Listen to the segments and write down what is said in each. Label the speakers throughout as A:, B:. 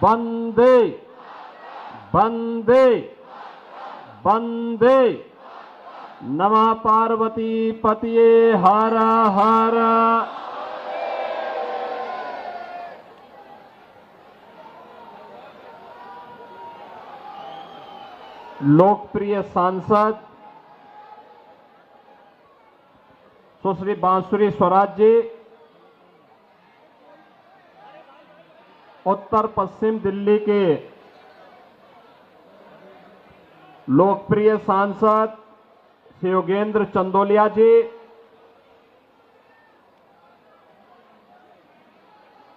A: वंदे वंदे वंदे। नमः पार्वती पतये हर हर। लोकप्रिय सांसद सुश्री बांसुरी स्वराज जी, उत्तर पश्चिम दिल्ली के लोकप्रिय सांसद श्री योगेंद्र चंदोलिया जी,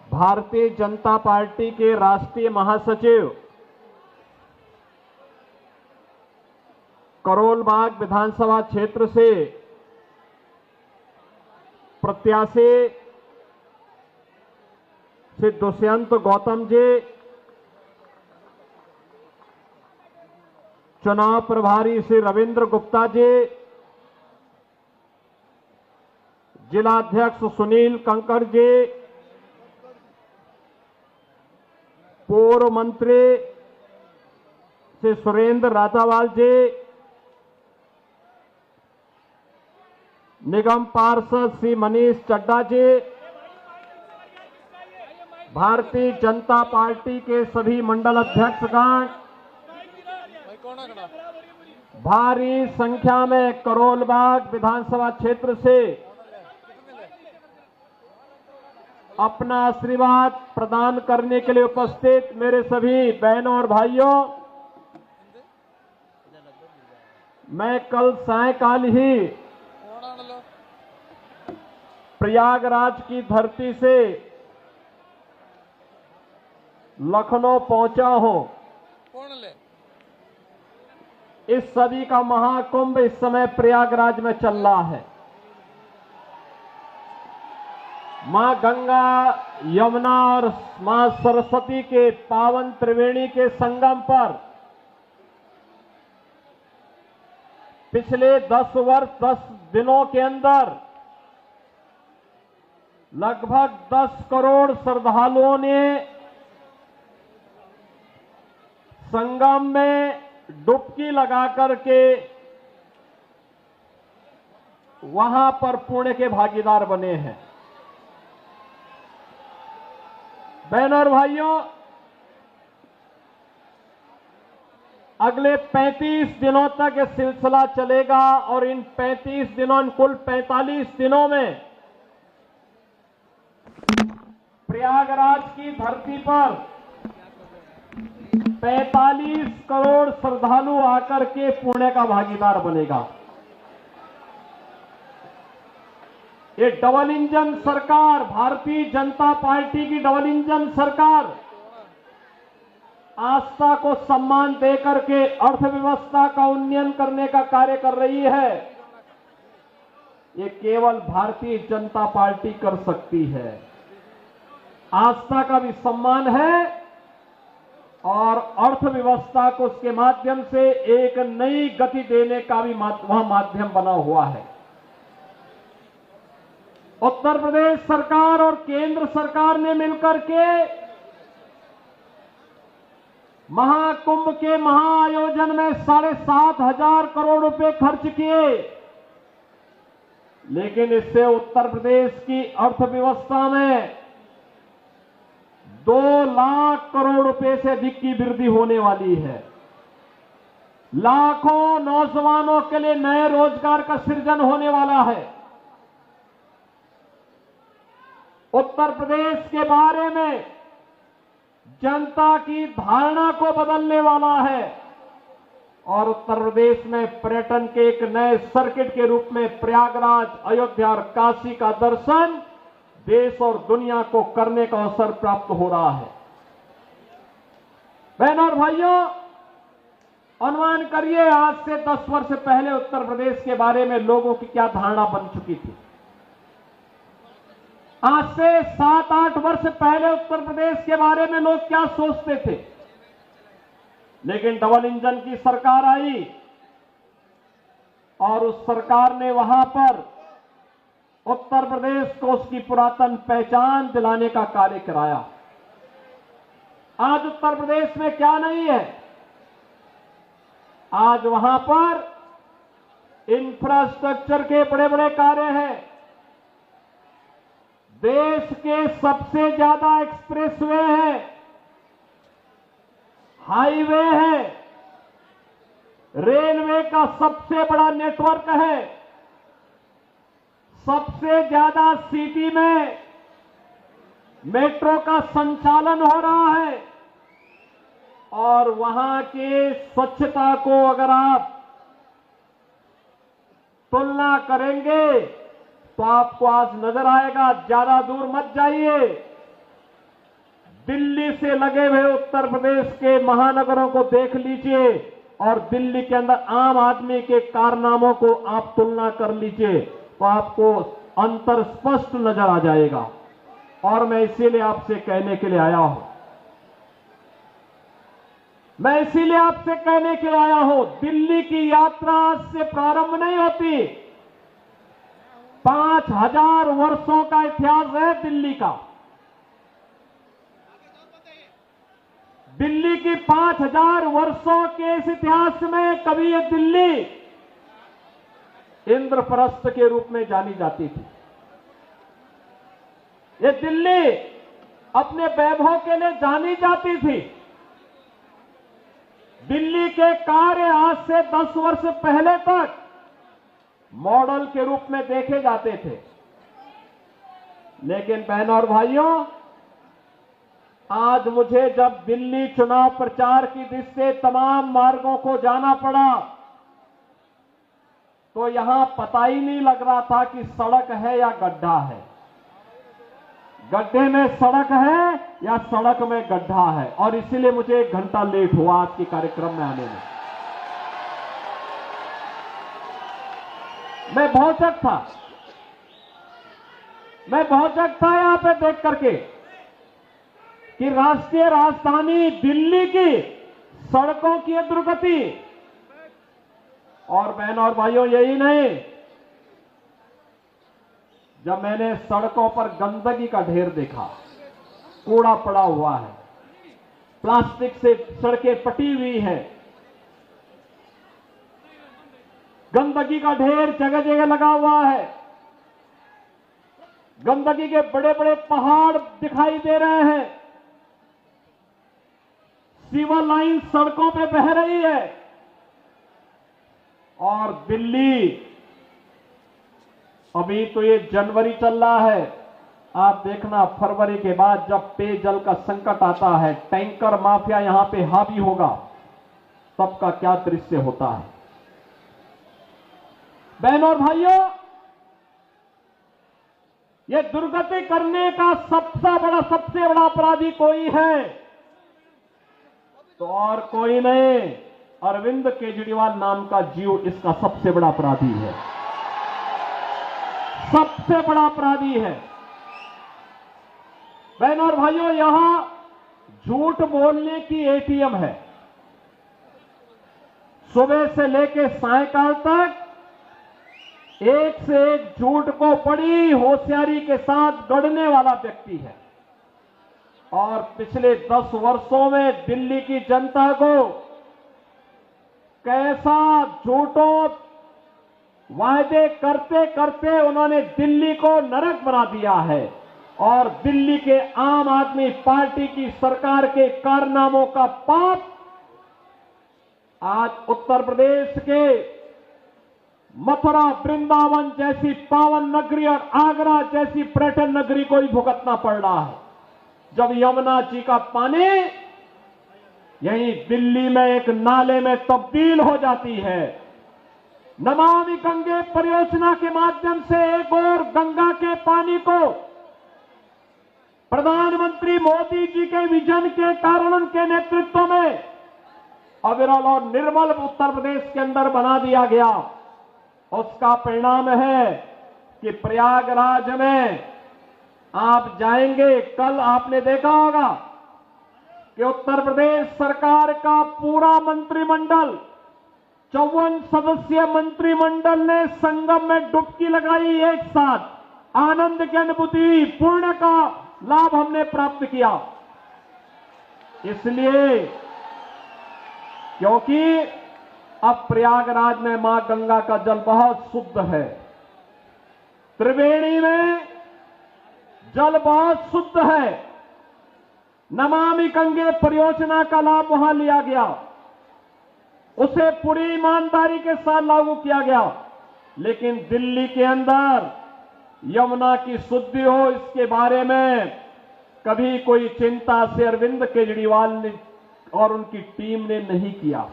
A: भारतीय जनता पार्टी के राष्ट्रीय महासचिव करोलबाग विधानसभा क्षेत्र से प्रत्याशी श्री दुष्यंत गौतम जी, चुनाव प्रभारी श्री रविंद्र गुप्ता जी, जिलाध्यक्ष सुनील कंकर जी, पूर्व मंत्री श्री सुरेंद्र राजावाल जी, निगम पार्षद श्री मनीष चड्डा जी, भारतीय जनता पार्टी के सभी मंडल अध्यक्षगण, भारी संख्या में करोलबाग विधानसभा क्षेत्र से अपना आशीर्वाद प्रदान करने के लिए उपस्थित मेरे सभी बहनों और भाइयों, मैं कल सायकाल ही प्रयागराज की धरती से लखनऊ पहुंचा हूं। इस सदी का महाकुंभ इस समय प्रयागराज में चल रहा है। मां गंगा, यमुना और मां सरस्वती के पावन त्रिवेणी के संगम पर पिछले 10 दिनों के अंदर लगभग 10 करोड़ श्रद्धालुओं ने संगम में डुबकी लगा करके वहां पर पुण्य के भागीदार बने हैं। बहनों और भाइयों, अगले 35 दिनों तक यह सिलसिला चलेगा और इन 35 दिनों, कुल 45 दिनों में प्रयागराज की धरती पर 45 करोड़ श्रद्धालु आकर के पुण्य का भागीदार बनेगा। ये डबल इंजन सरकार, भारतीय जनता पार्टी की डबल इंजन सरकार आस्था को सम्मान देकर के अर्थव्यवस्था का उन्नयन करने का कार्य कर रही है। ये केवल भारतीय जनता पार्टी कर सकती है। आस्था का भी सम्मान है और अर्थव्यवस्था को उसके माध्यम से एक नई गति देने का भी वहां माध्यम बना हुआ है। उत्तर प्रदेश सरकार और केंद्र सरकार ने मिलकर के महाकुंभ के महाआयोजन में 7,500 करोड़ रुपए खर्च किए, लेकिन इससे उत्तर प्रदेश की अर्थव्यवस्था में 2 लाख करोड़ रुपए से अधिक की वृद्धि होने वाली है। लाखों नौजवानों के लिए नए रोजगार का सृजन होने वाला है। उत्तर प्रदेश के बारे में जनता की धारणा को बदलने वाला है और उत्तर प्रदेश में पर्यटन के एक नए सर्किट के रूप में प्रयागराज, अयोध्या और काशी का दर्शन देश और दुनिया को करने का अवसर प्राप्त हो रहा है। बहनों और भाइयों, अनुमान करिए आज से 10 वर्ष पहले उत्तर प्रदेश के बारे में लोगों की क्या धारणा बन चुकी थी। आज से 7-8 वर्ष पहले उत्तर प्रदेश के बारे में लोग क्या सोचते थे। लेकिन डबल इंजन की सरकार आई और उस सरकार ने वहां पर उत्तर प्रदेश को उसकी पुरातन पहचान दिलाने का कार्य कराया। आज उत्तर प्रदेश में क्या नहीं है? आज वहां पर इंफ्रास्ट्रक्चर के बड़े बड़े कार्य हैं। देश के सबसे ज्यादा एक्सप्रेसवे हैं, हाईवे है, रेलवे का सबसे बड़ा नेटवर्क है, सबसे ज्यादा सिटी में मेट्रो का संचालन हो रहा है। और वहां के स्वच्छता को अगर आप तुलना करेंगे तो आपको आज नजर आएगा। ज्यादा दूर मत जाइए, दिल्ली से लगे हुए उत्तर प्रदेश के महानगरों को देख लीजिए और दिल्ली के अंदर आम आदमी के कारनामों को आप तुलना कर लीजिए तो आपको अंतर स्पष्ट नजर आ जाएगा। और मैं इसीलिए आपसे कहने के लिए आया हूं, दिल्ली की यात्रा आज से प्रारंभ नहीं होती। 5000 वर्षों का इतिहास है दिल्ली का। दिल्ली की 5000 वर्षों के इस इतिहास में कभी ये दिल्ली इंद्रप्रस्थ के रूप में जानी जाती थी। ये दिल्ली अपने वैभव के लिए जानी जाती थी। दिल्ली के कार्य आज से 10 वर्ष पहले तक मॉडल के रूप में देखे जाते थे। लेकिन बहनों और भाइयों, आज मुझे जब दिल्ली चुनाव प्रचार की दृष्टि से तमाम मार्गों को जाना पड़ा तो यहां पता ही नहीं लग रहा था कि सड़क है या गड्ढा है, गड्ढे में सड़क है या सड़क में गड्ढा है। और इसीलिए मुझे 1 घंटा लेट हुआ आज के कार्यक्रम में आने में। मैं भौचक था यहां पे देख करके कि राष्ट्रीय राजधानी दिल्ली की सड़कों की दुर्गति। और बहनों और भाइयों, यही नहीं, जब मैंने सड़कों पर गंदगी का ढेर देखा, कूड़ा पड़ा हुआ है, प्लास्टिक से सड़कें पटी हुई है, गंदगी का ढेर जगह जगह लगा हुआ है, गंदगी के बड़े बड़े पहाड़ दिखाई दे रहे हैं, सीवर लाइन सड़कों पे बह रही है। और दिल्ली, अभी तो ये जनवरी चल रहा है, आप देखना फरवरी के बाद जब पेयजल का संकट आता है, टैंकर माफिया यहां पे हावी होगा, तब का क्या दृश्य होता है। बहनों और भाइयों, ये दुर्गति करने का सबसे बड़ा अपराधी कोई है तो और कोई नहीं, अरविंद केजरीवाल नाम का जीव इसका सबसे बड़ा अपराधी है, सबसे बड़ा अपराधी है। बहनों और भाइयों, यहां झूठ बोलने की एटीएम है। सुबह से लेकर सायकाल तक एक से एक झूठ को बड़ी होशियारी के साथ गढ़ने वाला व्यक्ति है। और पिछले 10 वर्षों में दिल्ली की जनता को कैसा झूठों वायदे करते करते उन्होंने दिल्ली को नरक बना दिया है। और दिल्ली के आम आदमी पार्टी की सरकार के कारनामों का पाप आज उत्तर प्रदेश के मथुरा, वृंदावन जैसी पावन नगरी और आगरा जैसी पर्यटन नगरी को ही भुगतना पड़ रहा है। जब यमुना जी का पानी यही दिल्ली में एक नाले में तब्दील हो जाती है, नमामि गंगे परियोजना के माध्यम से एक और गंगा के पानी को प्रधानमंत्री मोदी जी के विजन के कारण, उनके नेतृत्व में अविरल और निर्मल उत्तर प्रदेश के अंदर बना दिया गया। उसका परिणाम है कि प्रयागराज में आप जाएंगे, कल आपने देखा होगा कि उत्तर प्रदेश सरकार का पूरा मंत्रिमंडल, 54 सदस्यीय मंत्रिमंडल ने संगम में डुबकी लगाई। एक साथ आनंद की अनुभूति, पूर्ण का लाभ हमने प्राप्त किया। इसलिए क्योंकि अब प्रयागराज में मां गंगा का जल बहुत शुद्ध है, त्रिवेणी में जल बहुत शुद्ध है। नमामि गंगे परियोजना का लाभ वहां लिया गया, उसे पूरी ईमानदारी के साथ लागू किया गया। लेकिन दिल्ली के अंदर यमुना की शुद्धि हो, इसके बारे में कभी कोई चिंता से अरविंद केजरीवाल ने और उनकी टीम ने नहीं किया।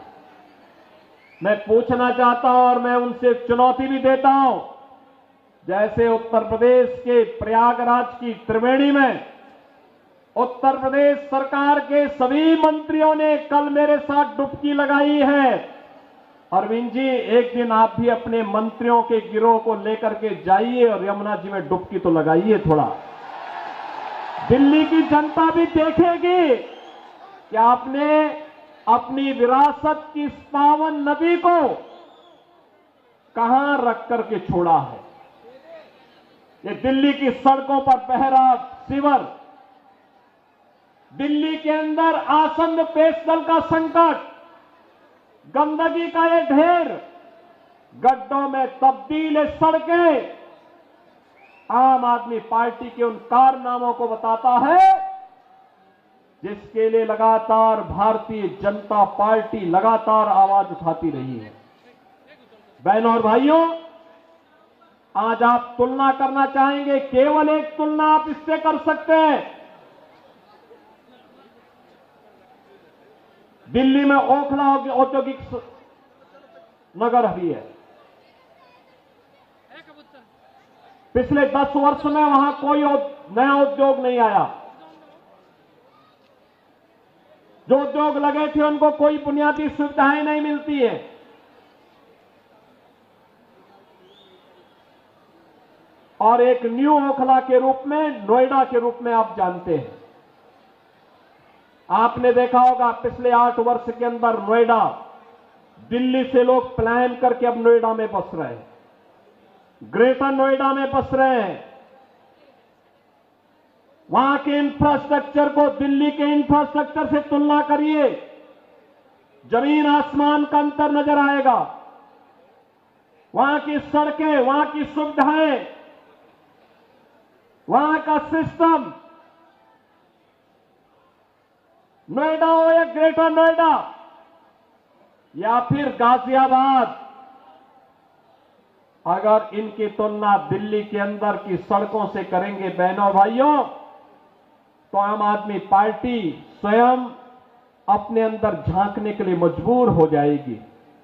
A: मैं पूछना चाहता हूं और मैं उनसे चुनौती भी देता हूं, जैसे उत्तर प्रदेश के प्रयागराज की त्रिवेणी में उत्तर प्रदेश सरकार के सभी मंत्रियों ने कल मेरे साथ डुबकी लगाई है। अरविंद जी, एक दिन आप भी अपने मंत्रियों के गिरोह को लेकर के जाइए और यमुना जी में डुबकी तो लगाइए थोड़ा। दिल्ली की जनता भी देखेगी कि आपने अपनी विरासत की इस पावन नदी को कहां रख करके छोड़ा है। ये दिल्ली की सड़कों पर बह रहा सीवर, दिल्ली के अंदर आसन्न पेयजल का संकट, गंदगी का ये ढेर, गड्ढों में तब्दील सड़कें आम आदमी पार्टी के उन कारनामों को बताता है जिसके लिए लगातार भारतीय जनता पार्टी लगातार आवाज उठाती रही है। बहनों और भाइयों, आज आप तुलना करना चाहेंगे, केवल एक तुलना आप इससे कर सकते हैं। दिल्ली में ओखला औद्योगिक नगर भी है। पिछले 10 वर्ष में वहां कोई नया उद्योग नहीं आया। जो उद्योग लगे थे उनको कोई बुनियादी सुविधाएं नहीं मिलती है। और एक न्यू ओखला के रूप में, नोएडा के रूप में आप जानते हैं। आपने देखा होगा पिछले 8 वर्ष के अंदर नोएडा, दिल्ली से लोग प्लान करके अब नोएडा में बस रहे हैं, ग्रेटर नोएडा में बस रहे हैं। वहां के इंफ्रास्ट्रक्चर को दिल्ली के इंफ्रास्ट्रक्चर से तुलना करिए, जमीन आसमान का अंतर नजर आएगा। वहां की सड़कें, वहां की सुविधाएं, वहां का सिस्टम, नोएडा हो या ग्रेटर नोएडा या फिर गाजियाबाद, अगर इनकी तुलना दिल्ली के अंदर की सड़कों से करेंगे बहनों भाइयों, तो आम आदमी पार्टी स्वयं अपने अंदर झांकने के लिए मजबूर हो जाएगी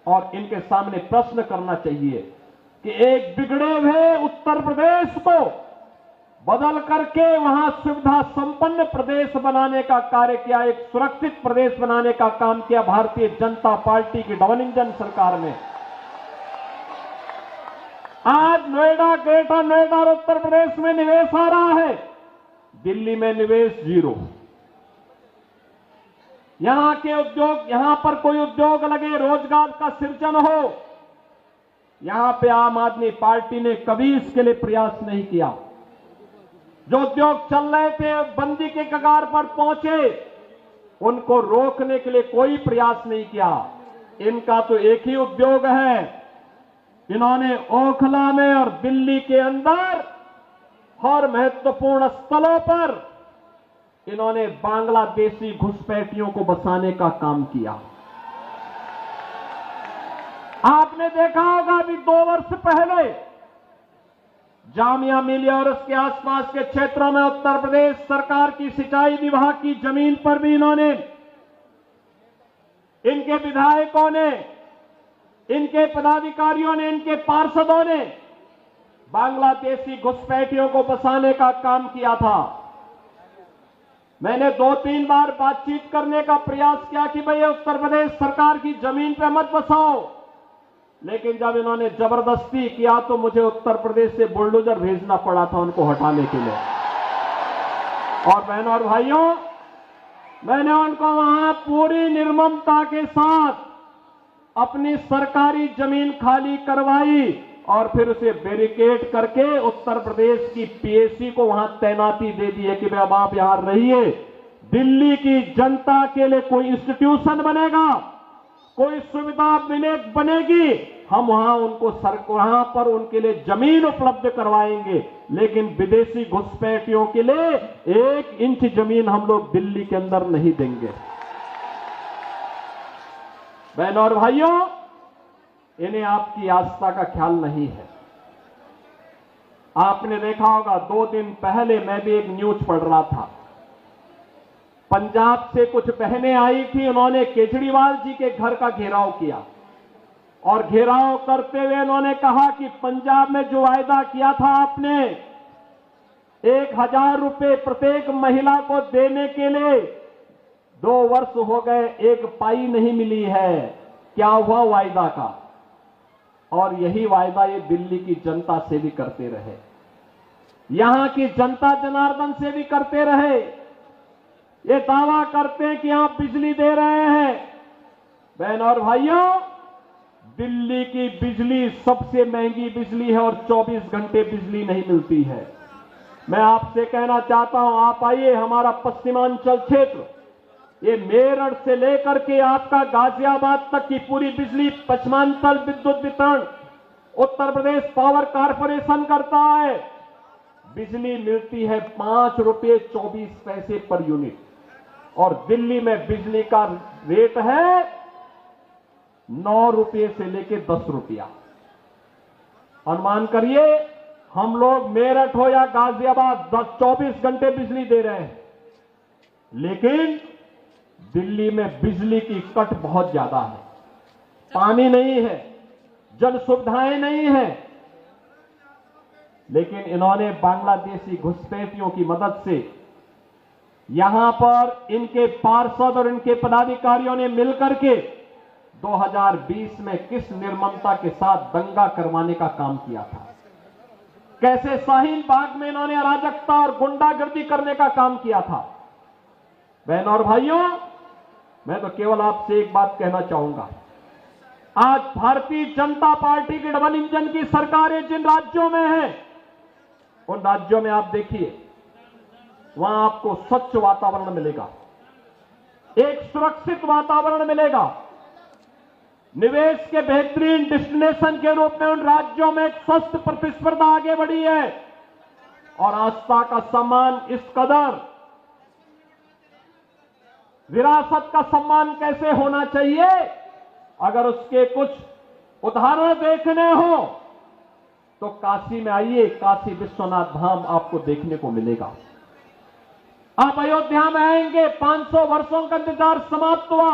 A: और इनके सामने प्रश्न करना चाहिए कि एक बिगड़े हुए उत्तर प्रदेश को बदल करके वहां सुविधा संपन्न प्रदेश बनाने का कार्य किया, एक सुरक्षित प्रदेश बनाने का काम किया भारतीय जनता पार्टी की डबल इंजन सरकार ने। आज नोएडा, ग्रेटर नोएडा और उत्तर प्रदेश में निवेश आ रहा है, दिल्ली में निवेश 0। यहां के उद्योग, यहां पर कोई उद्योग लगे, रोजगार का सृजन हो, यहां पे आम आदमी पार्टी ने कभी इसके लिए प्रयास नहीं किया। जो उद्योग चल रहे थे, बंदी के कगार पर पहुंचे, उनको रोकने के लिए कोई प्रयास नहीं किया। इनका तो एक ही उद्योग है, इन्होंने ओखला में और दिल्ली के अंदर हर महत्वपूर्ण स्थलों पर इन्होंने बांग्लादेशी घुसपैठियों को बसाने का काम किया। आपने देखा होगा अभी 2 वर्ष पहले जामिया मिलिया और उसके आसपास के क्षेत्रों में उत्तर प्रदेश सरकार की सिंचाई विभाग की जमीन पर भी इन्होंने, इनके विधायकों ने, इनके पदाधिकारियों ने, इनके पार्षदों ने बांग्लादेशी घुसपैठियों को बसाने का काम किया था। मैंने 2-3 बार बातचीत करने का प्रयास किया कि भैया उत्तर प्रदेश सरकार की जमीन पे मत बसाओ, लेकिन जब इन्होंने जबरदस्ती किया तो मुझे उत्तर प्रदेश से बुलडोजर भेजना पड़ा था उनको हटाने के लिए। और बहनों और भाइयों, मैंने उनको वहां पूरी निर्ममता के साथ अपनी सरकारी जमीन खाली करवाई और फिर उसे बैरिकेड करके उत्तर प्रदेश की पीएसी को वहां तैनाती दे दी है कि अब आप यहां रहिए, दिल्ली की जनता के लिए कोई इंस्टीट्यूशन बनेगा, कोई सुविधा बनेगी, हम वहां पर उनके लिए जमीन उपलब्ध करवाएंगे, लेकिन विदेशी घुसपैठियों के लिए 1 इंच जमीन हम लोग दिल्ली के अंदर नहीं देंगे। बहनों और भाइयों, इन्हें आपकी आस्था का ख्याल नहीं है। आपने देखा होगा 2 दिन पहले मैं भी एक न्यूज पढ़ रहा था, पंजाब से कुछ बहनें आई थी, उन्होंने केजरीवाल जी के घर का घेराव किया और घेराव करते हुए उन्होंने कहा कि पंजाब में जो वायदा किया था आपने 1000 रुपए प्रत्येक महिला को देने के लिए, 2 वर्ष हो गए, 1 पाई नहीं मिली है। क्या हुआ वायदा का? और यही वायदा ये दिल्ली की जनता से भी करते रहे, यहां की जनता जनार्दन से भी करते रहे। ये दावा करते हैं कि आप बिजली दे रहे हैं। बहनों और भाइयों, दिल्ली की बिजली सबसे महंगी बिजली है और 24 घंटे बिजली नहीं मिलती है। मैं आपसे कहना चाहता हूं, आप आइए हमारा पश्चिमांचल क्षेत्र, ये मेरठ से लेकर के आपका गाजियाबाद तक की पूरी बिजली पश्चिमांचल विद्युत वितरण उत्तर प्रदेश पावर कारपोरेशन करता है। बिजली मिलती है 5 रुपये 24 पैसे पर यूनिट, और दिल्ली में बिजली का रेट है 9 रुपये से लेकर 10 रुपया। अनुमान करिए, हम लोग मेरठ हो या गाजियाबाद 24 घंटे बिजली दे रहे हैं, लेकिन दिल्ली में बिजली की कट बहुत ज्यादा है, पानी नहीं है, जन सुविधाएं नहीं है। लेकिन इन्होंने बांग्लादेशी घुसपैठियों की मदद से यहां पर इनके पार्षद और इनके पदाधिकारियों ने मिलकर के 2020 में किस निर्ममता के साथ दंगा करवाने का काम किया था, कैसे शाहीन बाग में इन्होंने अराजकता और गुंडागर्दी करने का काम किया था। बहनों और भाइयों, मैं तो केवल आपसे एक बात कहना चाहूंगा, आज भारतीय जनता पार्टी की डबल इंजन की सरकारें जिन राज्यों में है, उन राज्यों में आप देखिए, वहां आपको स्वच्छ वातावरण मिलेगा, एक सुरक्षित वातावरण मिलेगा, निवेश के बेहतरीन डेस्टिनेशन के रूप में उन राज्यों में एक स्वस्थ प्रतिस्पर्धा आगे बढ़ी है, और आस्था का सम्मान इस कदर, विरासत का सम्मान कैसे होना चाहिए, अगर उसके कुछ उदाहरण देखने हो तो काशी में आइए, काशी विश्वनाथ धाम आपको देखने को मिलेगा। आप अयोध्या में आएंगे, 500 वर्षों का इंतजार समाप्त हुआ,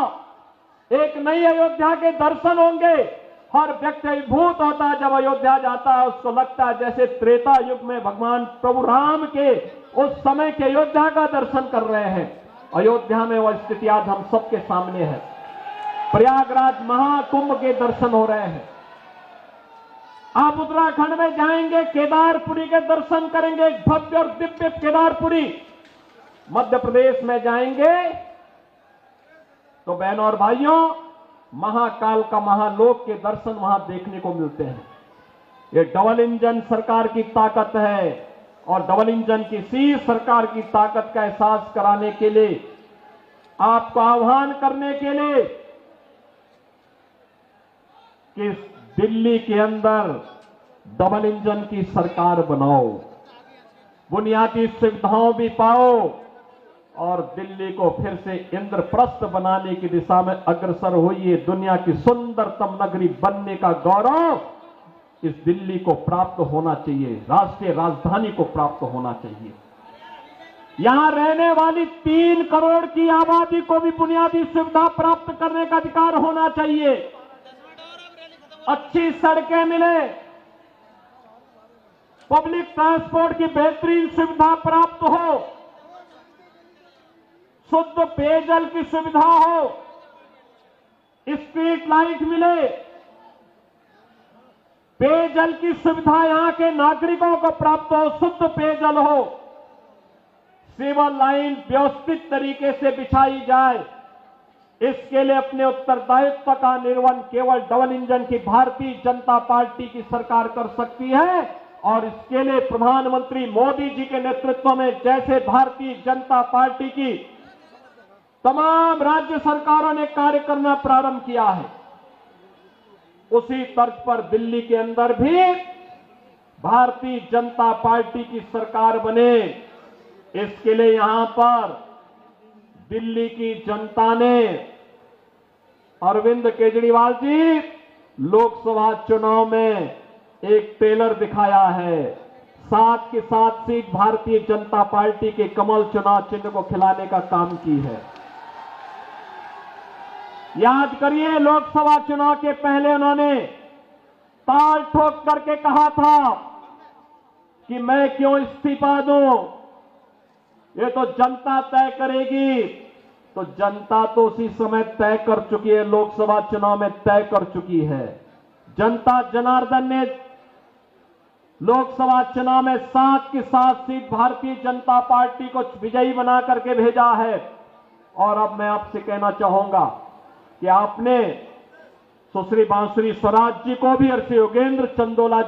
A: एक नई अयोध्या के दर्शन होंगे। हर व्यक्ति अभिभूत होता है जब अयोध्या जाता है, उसको लगता है जैसे त्रेता युग में भगवान प्रभु राम के उस समय के अयोध्या का दर्शन कर रहे हैं। अयोध्या में वह स्थिति आज हम सबके सामने है। प्रयागराज महाकुंभ के दर्शन हो रहे हैं। आप उत्तराखंड में जाएंगे, केदारपुरी के दर्शन करेंगे, भव्य और दिव्य केदारपुरी। मध्य प्रदेश में जाएंगे तो बहनों और भाइयों, महाकाल का महालोक के दर्शन वहां देखने को मिलते हैं। ये डबल इंजन सरकार की ताकत है, और डबल इंजन की सी सरकार की ताकत का एहसास कराने के लिए, आपको आह्वान करने के लिए कि दिल्ली के अंदर डबल इंजन की सरकार बनाओ, बुनियादी सुविधाओं भी पाओ, और दिल्ली को फिर से इंद्रप्रस्थ बनाने की दिशा में अग्रसर होइए। दुनिया की सुंदरतम नगरी बनने का गौरव इस दिल्ली को प्राप्त होना चाहिए, राष्ट्रीय राजधानी को प्राप्त होना चाहिए। यहां रहने वाली 3 करोड़ की आबादी को भी बुनियादी सुविधा प्राप्त करने का अधिकार होना चाहिए। अच्छी सड़कें मिले, पब्लिक ट्रांसपोर्ट की बेहतरीन सुविधा प्राप्त हो, शुद्ध पेयजल की सुविधा हो, स्ट्रीट लाइट मिले, पेयजल की सुविधा यहां के नागरिकों को प्राप्त हो, शुद्ध पेयजल हो, सीवर लाइन व्यवस्थित तरीके से बिछाई जाए। इसके लिए अपने उत्तरदायित्व का निर्वहन केवल डबल इंजन की भारतीय जनता पार्टी की सरकार कर सकती है, और इसके लिए प्रधानमंत्री मोदी जी के नेतृत्व में जैसे भारतीय जनता पार्टी की तमाम राज्य सरकारों ने कार्य करना प्रारंभ किया है। उसी तर्ज पर दिल्ली के अंदर भी भारतीय जनता पार्टी की सरकार बने, इसके लिए यहां पर दिल्ली की जनता ने अरविंद केजरीवाल जी लोकसभा चुनाव में एक टेलर दिखाया है। 7 की 7 सीट भारतीय जनता पार्टी के कमल चुनाव चिन्ह को खिलाने का काम की है। याद करिए, लोकसभा चुनाव के पहले उन्होंने ताल ठोक करके कहा था कि मैं क्यों इस्तीफा दूं, ये तो जनता तय करेगी। तो जनता तो उसी समय तय कर चुकी है, लोकसभा चुनाव में तय कर चुकी है। जनता जनार्दन ने लोकसभा चुनाव में 7 की 7 सीट भारतीय जनता पार्टी को विजयी बना करके भेजा है। और अब मैं आपसे कहना चाहूंगा कि आपने सुश्री बांसुरी स्वराज जी को भी और श्री योगेंद्र चंदोलिया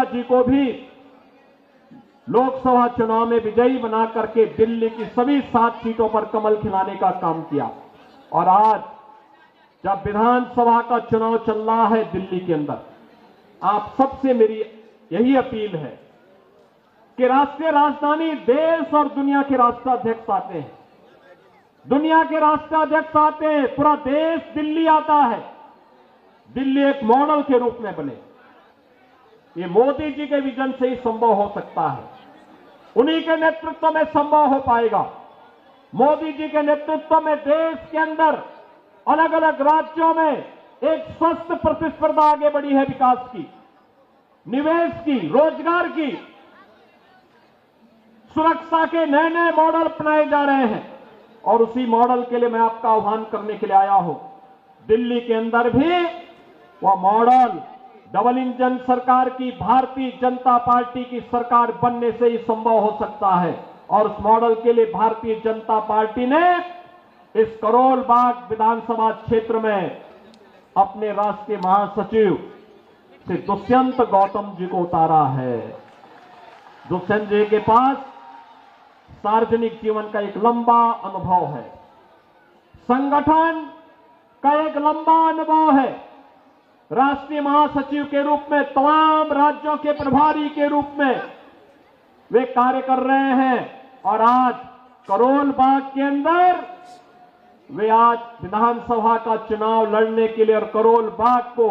A: जी को भी लोकसभा चुनाव में विजयी बना करके दिल्ली की सभी 7 सीटों पर कमल खिलाने का काम किया। और आज जब विधानसभा का चुनाव चल रहा है दिल्ली के अंदर, आप सबसे मेरी यही अपील है कि राष्ट्रीय राजधानी देश और दुनिया के राष्ट्राध्यक्ष आते हैं, दुनिया के राष्ट्राध्यक्ष आते हैं, पूरा देश दिल्ली आता है। दिल्ली एक मॉडल के रूप में बने, ये मोदी जी के विजन से ही संभव हो सकता है। उन्हीं के नेतृत्व में संभव हो पाएगा। मोदी जी के नेतृत्व में देश के अंदर अलग अलग राज्यों में एक स्वस्थ प्रतिस्पर्धा आगे बढ़ी है, विकास की, निवेश की, रोजगार की, सुरक्षा के नए नए मॉडल अपनाए जा रहे हैं। और उसी मॉडल के लिए मैं आपका आह्वान करने के लिए आया हूं। दिल्ली के अंदर भी वह मॉडल डबल इंजन सरकार की भारतीय जनता पार्टी की सरकार बनने से ही संभव हो सकता है। और उस मॉडल के लिए भारतीय जनता पार्टी ने इस करोल बाग विधानसभा क्षेत्र में अपने राष्ट्रीय महासचिव श्री दुष्यंत गौतम जी को उतारा है। दुष्यंत जी के पास सार्वजनिक जीवन का एक लंबा अनुभव है, संगठन का एक लंबा अनुभव है। राष्ट्रीय महासचिव के रूप में, तमाम राज्यों के प्रभारी के रूप में वे कार्य कर रहे हैं। और आज करोल बाग के अंदर वे आज विधानसभा का चुनाव लड़ने के लिए और करोल बाग को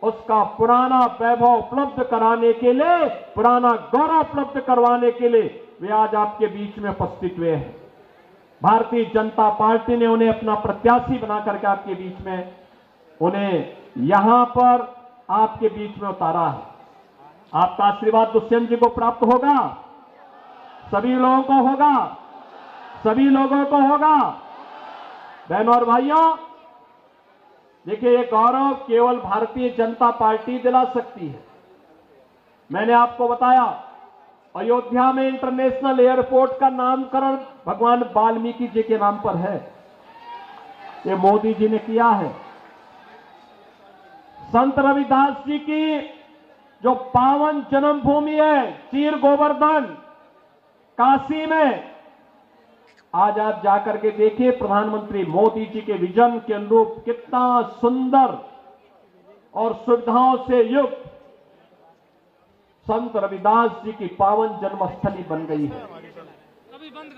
A: उसका पुराना वैभव उपलब्ध कराने के लिए, पुराना गौरव उपलब्ध करवाने के लिए वे आज आपके बीच में उपस्थित हुए हैं। भारतीय जनता पार्टी ने उन्हें अपना प्रत्याशी बना करके आपके बीच में, उन्हें यहां पर आपके बीच में उतारा है। आपका आशीर्वाद दुष्यंत जी को प्राप्त होगा, सभी लोगों को होगा, सभी लोगों को होगा। बहनों और भाइयों, देखिए, ये गौरव केवल भारतीय जनता पार्टी दिला सकती है। मैंने आपको बताया, अयोध्या में इंटरनेशनल एयरपोर्ट का नामकरण भगवान वाल्मीकि जी के नाम पर है, ये मोदी जी ने किया है। संत रविदास जी की जो पावन जन्मभूमि है चीर गोवर्धन काशी में, आज आप जाकर के देखिए, प्रधानमंत्री मोदी जी के विजन के अनुरूप कितना सुंदर और सुविधाओं से युक्त संत रविदास जी की पावन जन्मस्थली बन गई है।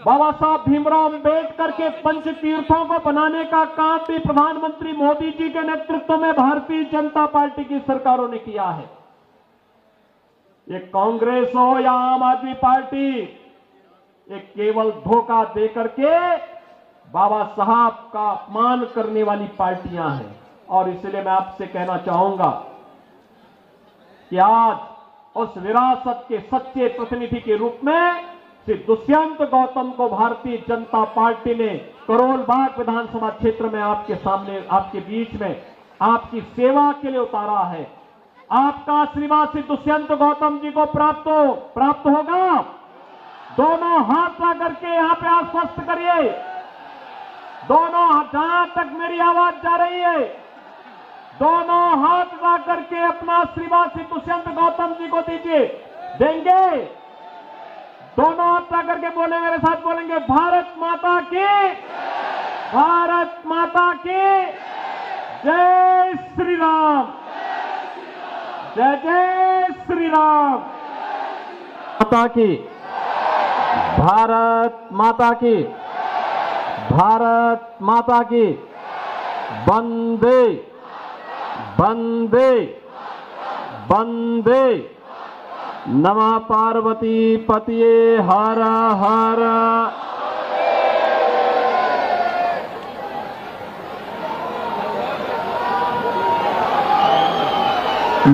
A: बाबा साहब भीमराव अंबेडकर के पंच तीर्थों को बनाने का काम भी प्रधानमंत्री मोदी जी के नेतृत्व में भारतीय जनता पार्टी की सरकारों ने किया है। ये कांग्रेस हो या आम आदमी पार्टी, ये केवल धोखा देकर के बाबा साहब का अपमान करने वाली पार्टियां हैं। और इसलिए मैं आपसे कहना चाहूंगा कि आज उस विरासत के सच्चे प्रतिनिधि के रूप में श्री दुष्यंत गौतम को भारतीय जनता पार्टी ने करोल बाग विधानसभा क्षेत्र में आपके सामने, आपके बीच में आपकी सेवा के लिए उतारा है। आपका आशीर्वाद श्री दुष्यंत गौतम जी को प्राप्त होगा। दोनों हाथ ला करके यहां पे आश्वस्त करिए, दोनों जहां तक मेरी आवाज जा रही है, दोनों हाथ ला करके अपना आशीर्वाद श्री दुष्यंत गौतम जी को दीजिए। देंगे, दोनों हाथ उठा करके बोले, मेरे साथ बोलेंगे, भारत माता की, भारत माता की जय श्री राम, जय जय श्री राम, माता की, भारत माता की, भारत माता की, वंदे वंदे वंदे, नमः पार्वती पतिये हर हर।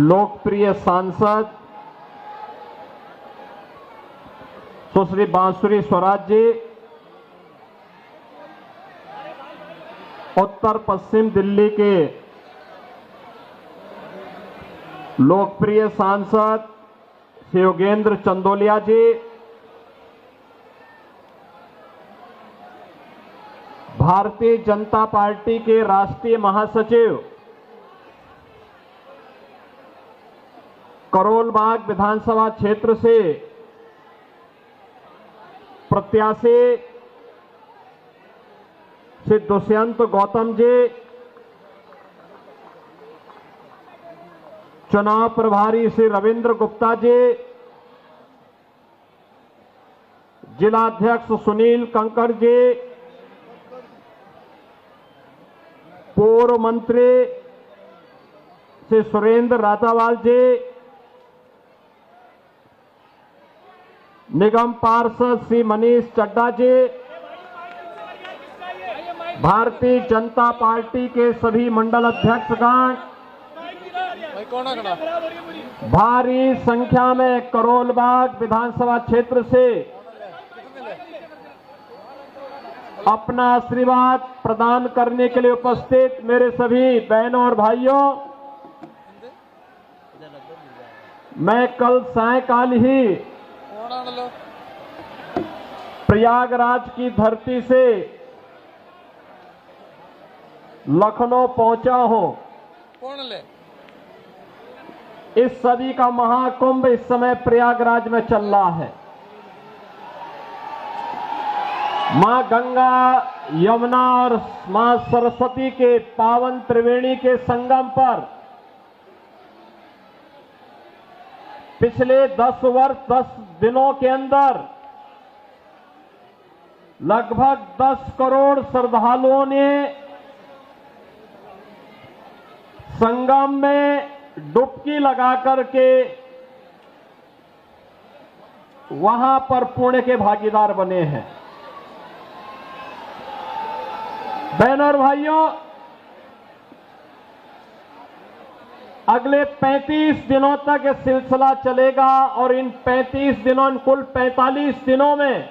A: लोकप्रिय सांसद सुश्री बांसुरी स्वराज जी, उत्तर पश्चिम दिल्ली के लोकप्रिय सांसद श्री योगेंद्र चंदोलिया जी, भारतीय जनता पार्टी के राष्ट्रीय महासचिव, करोल बाग विधानसभा क्षेत्र से प्रत्याशी श्री दुष्यंत गौतम जी, चुनाव प्रभारी श्री रविंद्र गुप्ता जी, जिलाध्यक्ष सुनील कंकड़ जी, पूर्व मंत्री श्री सुरेंद्र राजावाल जी, निगम पार्षद श्री मनीष चड्डा जी, भारतीय जनता पार्टी के सभी मंडल अध्यक्षगण, भारी संख्या में करोल बाग विधानसभा क्षेत्र से अपना आशीर्वाद प्रदान करने के लिए उपस्थित मेरे सभी बहनों और भाइयों, मैं कल सायकाल ही प्रयागराज की धरती से लखनऊ पहुंचा हूं। इस सदी का महाकुंभ इस समय प्रयागराज में चल रहा है। मां गंगा, यमुना और मां सरस्वती के पावन त्रिवेणी के संगम पर पिछले 10 दिनों के अंदर लगभग 10 करोड़ श्रद्धालुओं ने संगम में डुबकी लगा करके वहां पर पुण्य के भागीदार बने हैं। बहनों और भाइयों, अगले 35 दिनों तक यह सिलसिला चलेगा और इन 35 दिनों, कुल 45 दिनों में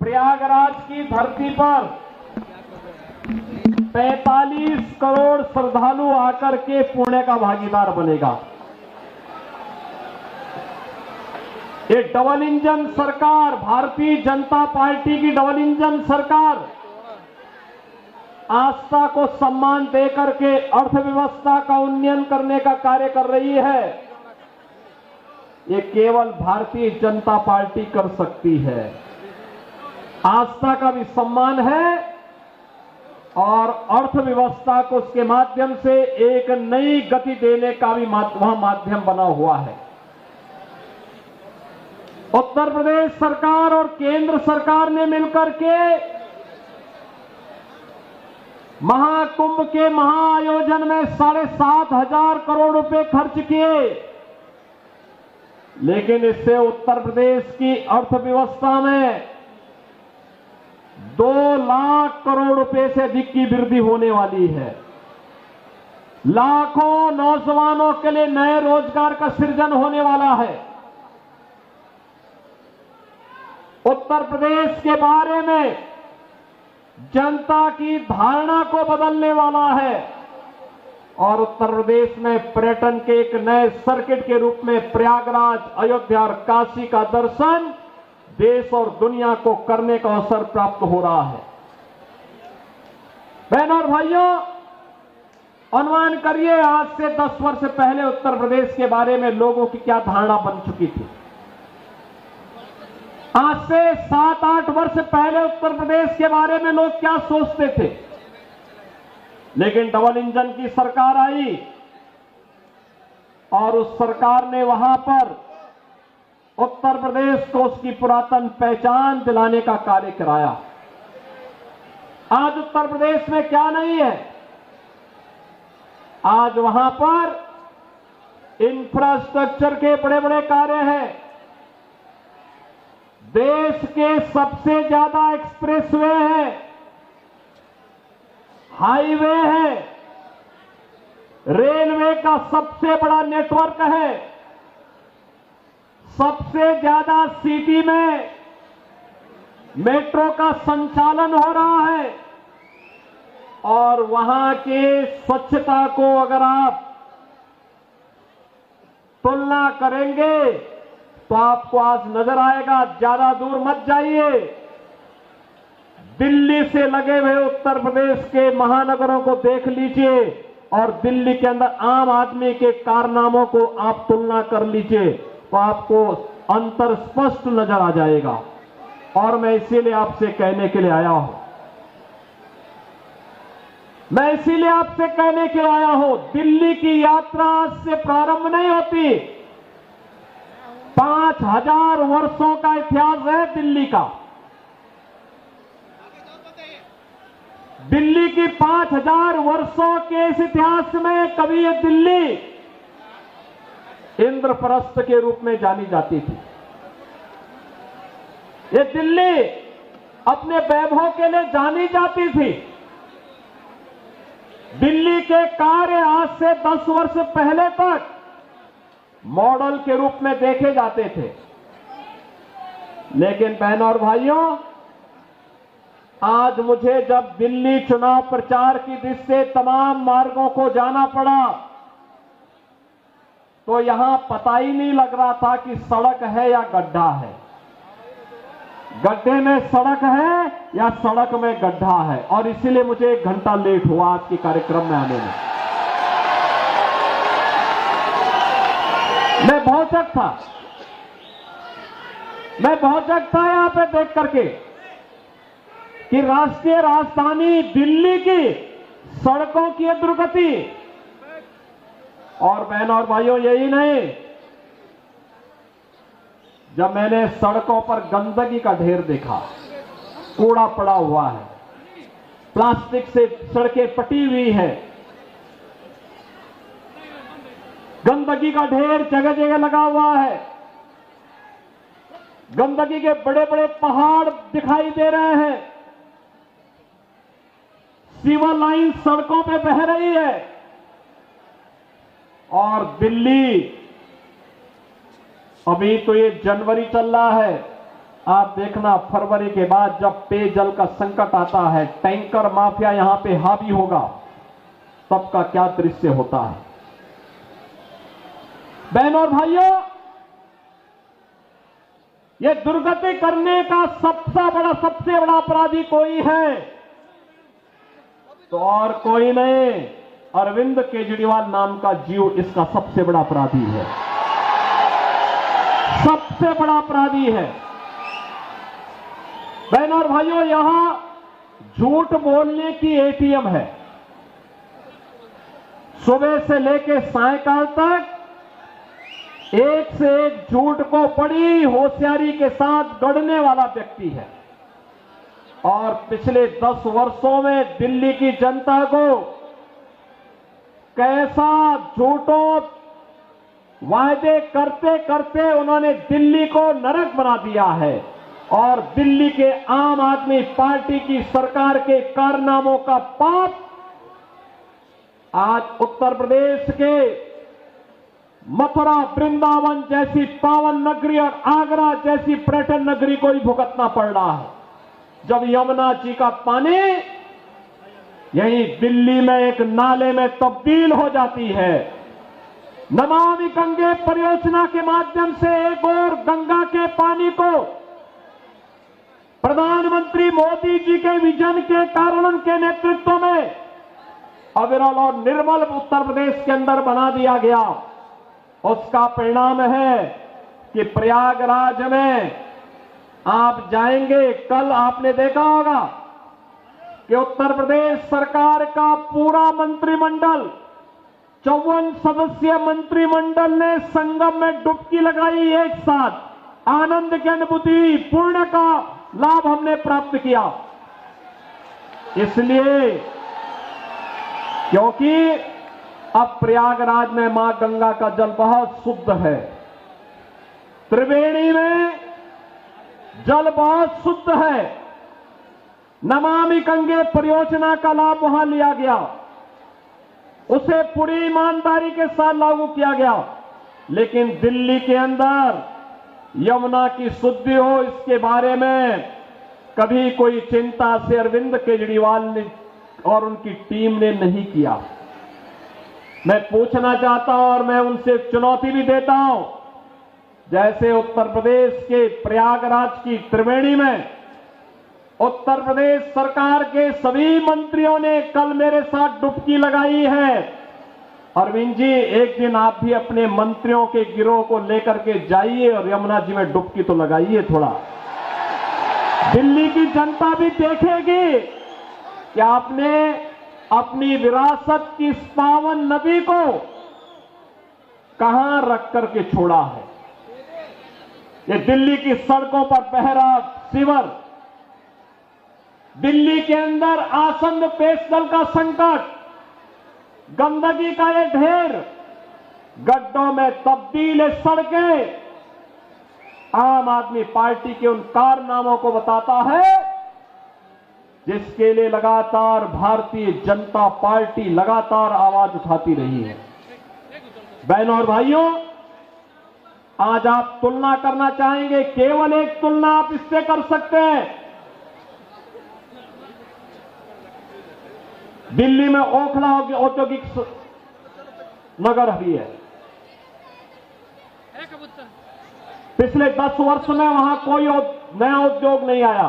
A: प्रयागराज की धरती पर 45 करोड़ श्रद्धालु आकर के पुण्य का भागीदार बनेगा। ये डबल इंजन सरकार, भारतीय जनता पार्टी की डबल इंजन सरकार आस्था को सम्मान देकर के अर्थव्यवस्था का उन्नयन करने का कार्य कर रही है। ये केवल भारतीय जनता पार्टी कर सकती है। आस्था का भी सम्मान है और अर्थव्यवस्था को उसके माध्यम से एक नई गति देने का भी वहां माध्यम बना हुआ है। उत्तर प्रदेश सरकार और केंद्र सरकार ने मिलकर के महाकुंभ के महाआयोजन में 7,500 करोड़ रुपए खर्च किए, लेकिन इससे उत्तर प्रदेश की अर्थव्यवस्था में 2 लाख करोड़ रुपए से अधिक की वृद्धि होने वाली है। लाखों नौजवानों के लिए नए रोजगार का सृजन होने वाला है। उत्तर प्रदेश के बारे में जनता की धारणा को बदलने वाला है और उत्तर प्रदेश में पर्यटन के एक नए सर्किट के रूप में प्रयागराज, अयोध्या और काशी का दर्शन देश और दुनिया को करने का अवसर प्राप्त हो रहा है। बहनों और भाइयों, अनुमान करिए आज से 10 वर्ष पहले उत्तर प्रदेश के बारे में लोगों की क्या धारणा बन चुकी थी। आज से 7-8 वर्ष पहले उत्तर प्रदेश के बारे में लोग क्या सोचते थे। लेकिन डबल इंजन की सरकार आई और उस सरकार ने वहां पर उत्तर प्रदेश को उसकी पुरातन पहचान दिलाने का कार्य कराया। आज उत्तर प्रदेश में क्या नहीं है, आज वहां पर इंफ्रास्ट्रक्चर के बड़े बड़े कार्य हैं। देश के सबसे ज्यादा एक्सप्रेसवे है, हाईवे है, रेलवे का सबसे बड़ा नेटवर्क है, सबसे ज्यादा सिटी में मेट्रो का संचालन हो रहा है। और वहां के स्वच्छता को अगर आप तुलना करेंगे तो आपको आज नजर आएगा, ज्यादा दूर मत जाइए, दिल्ली से लगे हुए उत्तर प्रदेश के महानगरों को देख लीजिए और दिल्ली के अंदर आम आदमी के कारनामों को आप तुलना कर लीजिए तो आपको अंतर स्पष्ट नजर आ जाएगा। और मैं इसीलिए आपसे कहने के लिए आया हूं, दिल्ली की यात्रा आज से प्रारंभ नहीं होती। 5000 वर्षों का इतिहास है दिल्ली का। दिल्ली की 5000 वर्षों के इस इतिहास में कभी ये दिल्ली इंद्रप्रस्थ के रूप में जानी जाती थी। ये दिल्ली अपने वैभव के लिए जानी जाती थी। दिल्ली के कार्य आज से 10 वर्ष पहले तक मॉडल के रूप में देखे जाते थे। लेकिन बहनों और भाइयों, आज मुझे जब दिल्ली चुनाव प्रचार की दृष्टि से तमाम मार्गों को जाना पड़ा तो यहां पता ही नहीं लग रहा था कि सड़क है या गड्ढा है, गड्ढे में सड़क है या सड़क में गड्ढा है। और इसीलिए मुझे 1 घंटा लेट हुआ आज के कार्यक्रम में आने में। मैं बहुत जग था यहां पे देख करके कि राष्ट्रीय राजधानी दिल्ली की सड़कों की दुर्गति। और बहनों और भाइयों, यही नहीं, जब मैंने सड़कों पर गंदगी का ढेर देखा, कूड़ा पड़ा हुआ है, प्लास्टिक से सड़कें पटी हुई है, गंदगी का ढेर जगह जगह लगा हुआ है, गंदगी के बड़े बड़े पहाड़ दिखाई दे रहे हैं, सीवर लाइन सड़कों पे बह रही है। और दिल्ली, अभी तो ये जनवरी चल रहा है, आप देखना फरवरी के बाद जब पेयजल का संकट आता है, टैंकर माफिया यहां पे हावी होगा, तब का क्या दृश्य होता है। बहनों और भाइयों, ये दुर्गति करने का सबसे बड़ा अपराधी कोई है तो और कोई नहीं, अरविंद केजरीवाल नाम का जीव इसका सबसे बड़ा अपराधी है, सबसे बड़ा अपराधी है। बहनों और भाइयों, यहां झूठ बोलने की एटीएम है। सुबह से लेकर सायकाल तक एक से एक झूठ को बड़ी होशियारी के साथ गढ़ने वाला व्यक्ति है। और पिछले 10 वर्षों में दिल्ली की जनता को कैसा झूठों वायदे करते करते उन्होंने दिल्ली को नरक बना दिया है। और दिल्ली के आम आदमी पार्टी की सरकार के कारनामों का पाप आज उत्तर प्रदेश के मथुरा, वृंदावन जैसी पावन नगरी और आगरा जैसी पर्यटन नगरी को ही भुगतना पड़ रहा है। जब यमुना जी का पानी यही दिल्ली में एक नाले में तब्दील हो जाती है, नमामि गंगे परियोजना के माध्यम से एक और गंगा के पानी को प्रधानमंत्री मोदी जी के विजन के कारण, उनके नेतृत्व में अविरल और निर्मल उत्तर प्रदेश के अंदर बना दिया गया, उसका परिणाम है कि प्रयागराज में आप जाएंगे, कल आपने देखा होगा कि उत्तर प्रदेश सरकार का पूरा मंत्रिमंडल 54 सदस्यीय मंत्रिमंडल ने संगम में डुबकी लगाई। एक साथ आनंद की अनुभूति, पुण्य का लाभ हमने प्राप्त किया, इसलिए क्योंकि अब प्रयागराज में मां गंगा का जल बहुत शुद्ध है, त्रिवेणी में जल बहुत शुद्ध है। नमामि गंगे परियोजना का लाभ वहां लिया गया, उसे पूरी ईमानदारी के साथ लागू किया गया। लेकिन दिल्ली के अंदर यमुना की शुद्धि हो, इसके बारे में कभी कोई चिंता से अरविंद केजरीवाल ने और उनकी टीम ने नहीं किया। मैं पूछना चाहता हूं और मैं उनसे चुनौती भी देता हूं, जैसे उत्तर प्रदेश के प्रयागराज की त्रिवेणी में उत्तर प्रदेश सरकार के सभी मंत्रियों ने कल मेरे साथ डुबकी लगाई है। अरविंद जी, एक दिन आप भी अपने मंत्रियों के गिरोह को लेकर के जाइए और यमुना जी में डुबकी तो लगाइए थोड़ा। दिल्ली की जनता भी देखेगी कि आपने अपनी विरासत की इस पावन नदी को कहां रख करके छोड़ा है। ये दिल्ली की सड़कों पर बह रहा सीवर, दिल्ली के अंदर आसन्न पेयजल का संकट, गंदगी का ये ढेर, गड्ढों में तब्दील सड़कें आम आदमी पार्टी के उन कारनामों को बताता है जिसके लिए लगातार भारतीय जनता पार्टी लगातार आवाज उठाती रही है। बहनों और भाइयों, आज आप तुलना करना चाहेंगे, केवल एक तुलना आप इससे कर सकते हैं। दिल्ली में ओखला औद्योगिक नगर भी है। पिछले 10 वर्ष में वहां कोई नया उद्योग नहीं आया।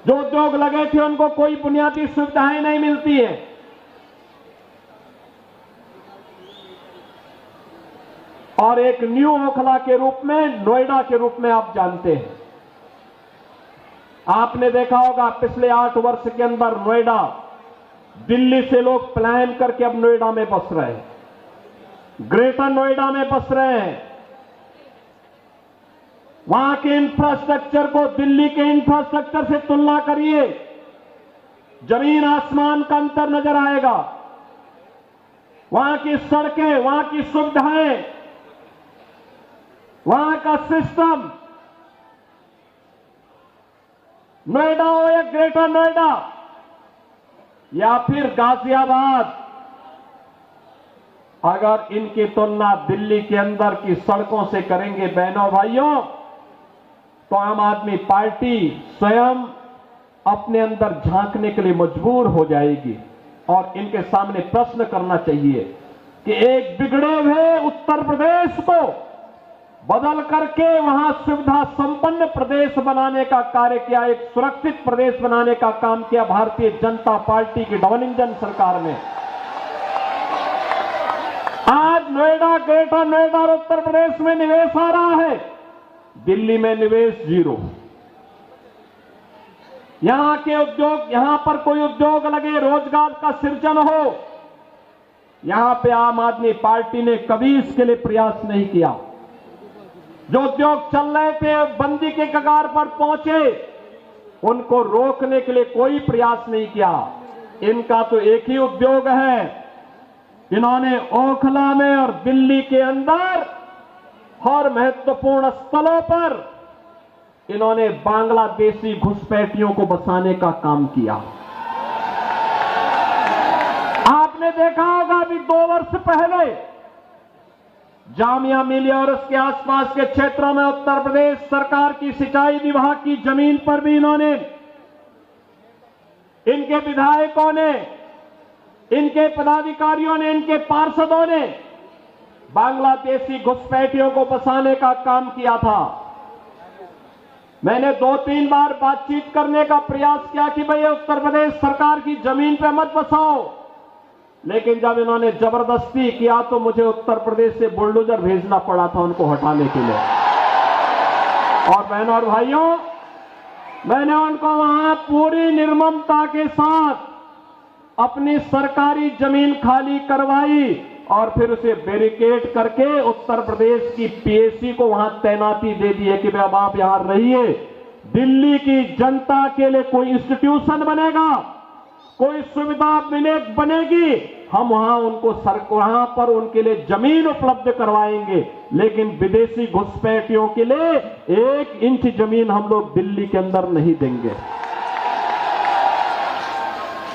A: जो उद्योग लगे थे उनको कोई बुनियादी सुविधाएं नहीं मिलती है। और एक न्यू ओखला के रूप में, नोएडा के रूप में आप जानते हैं, आपने देखा होगा पिछले 8 वर्ष के अंदर नोएडा, दिल्ली से लोग प्लान करके अब नोएडा में बस रहे हैं, ग्रेटर नोएडा में बस रहे हैं। वहां के इंफ्रास्ट्रक्चर को दिल्ली के इंफ्रास्ट्रक्चर से तुलना करिए, जमीन आसमान का अंतर नजर आएगा। वहां की सड़कें, वहां की सुविधाएं, वहां का सिस्टम, नोएडा हो या ग्रेटर नोएडा या फिर गाजियाबाद, अगर इनकी तुलना दिल्ली के अंदर की सड़कों से करेंगे बहनों भाइयों, तो आम आदमी पार्टी स्वयं अपने अंदर झांकने के लिए मजबूर हो जाएगी और इनके सामने प्रश्न करना चाहिए कि एक बिगड़े हुए उत्तर प्रदेश को बदल करके वहां सुविधा संपन्न प्रदेश बनाने का कार्य किया, एक सुरक्षित प्रदेश बनाने का काम किया भारतीय जनता पार्टी की डबल इंजन सरकार ने। आज नोएडा, ग्रेटर नोएडा और उत्तर प्रदेश में निवेश आ रहा है, दिल्ली में निवेश 0। यहां के उद्योग, यहां पर कोई उद्योग लगे, रोजगार का सृजन हो, यहां पे आम आदमी पार्टी ने कभी इसके लिए प्रयास नहीं किया। जो उद्योग चल रहे थे, बंदी के कगार पर पहुंचे, उनको रोकने के लिए कोई प्रयास नहीं किया। इनका तो एक ही उद्योग है, इन्होंने ओखला में और दिल्ली के अंदर हर महत्वपूर्ण स्थलों पर इन्होंने बांग्लादेशी घुसपैठियों को बसाने का काम किया। आपने देखा होगा अभी 2 वर्ष पहले जामिया मिलिया और उसके आसपास के क्षेत्रों में उत्तर प्रदेश सरकार की सिंचाई विभाग की जमीन पर भी इन्होंने, इनके विधायकों ने, इनके पदाधिकारियों ने, इनके पार्षदों ने बांग्लादेशी घुसपैठियों को बसाने का काम किया था। मैंने 2-3 बार बातचीत करने का प्रयास किया कि भाई उत्तर प्रदेश सरकार की जमीन पे मत बसाओ, लेकिन जब इन्होंने जबरदस्ती किया तो मुझे उत्तर प्रदेश से बुलडोजर भेजना पड़ा था उनको हटाने के लिए। और बहनों और भाइयों, मैंने उनको वहां पूरी निर्ममता के साथ अपनी सरकारी जमीन खाली करवाई और फिर उसे बैरिकेड करके उत्तर प्रदेश की पीएसी को वहां तैनाती दे दी है कि भाई अब आप यहां रहिए। दिल्ली की जनता के लिए कोई इंस्टीट्यूशन बनेगा, कोई सुविधा बनेगी, हम वहां वहां पर उनके लिए जमीन उपलब्ध करवाएंगे, लेकिन विदेशी घुसपैठियों के लिए 1 इंच जमीन हम लोग दिल्ली के अंदर नहीं देंगे।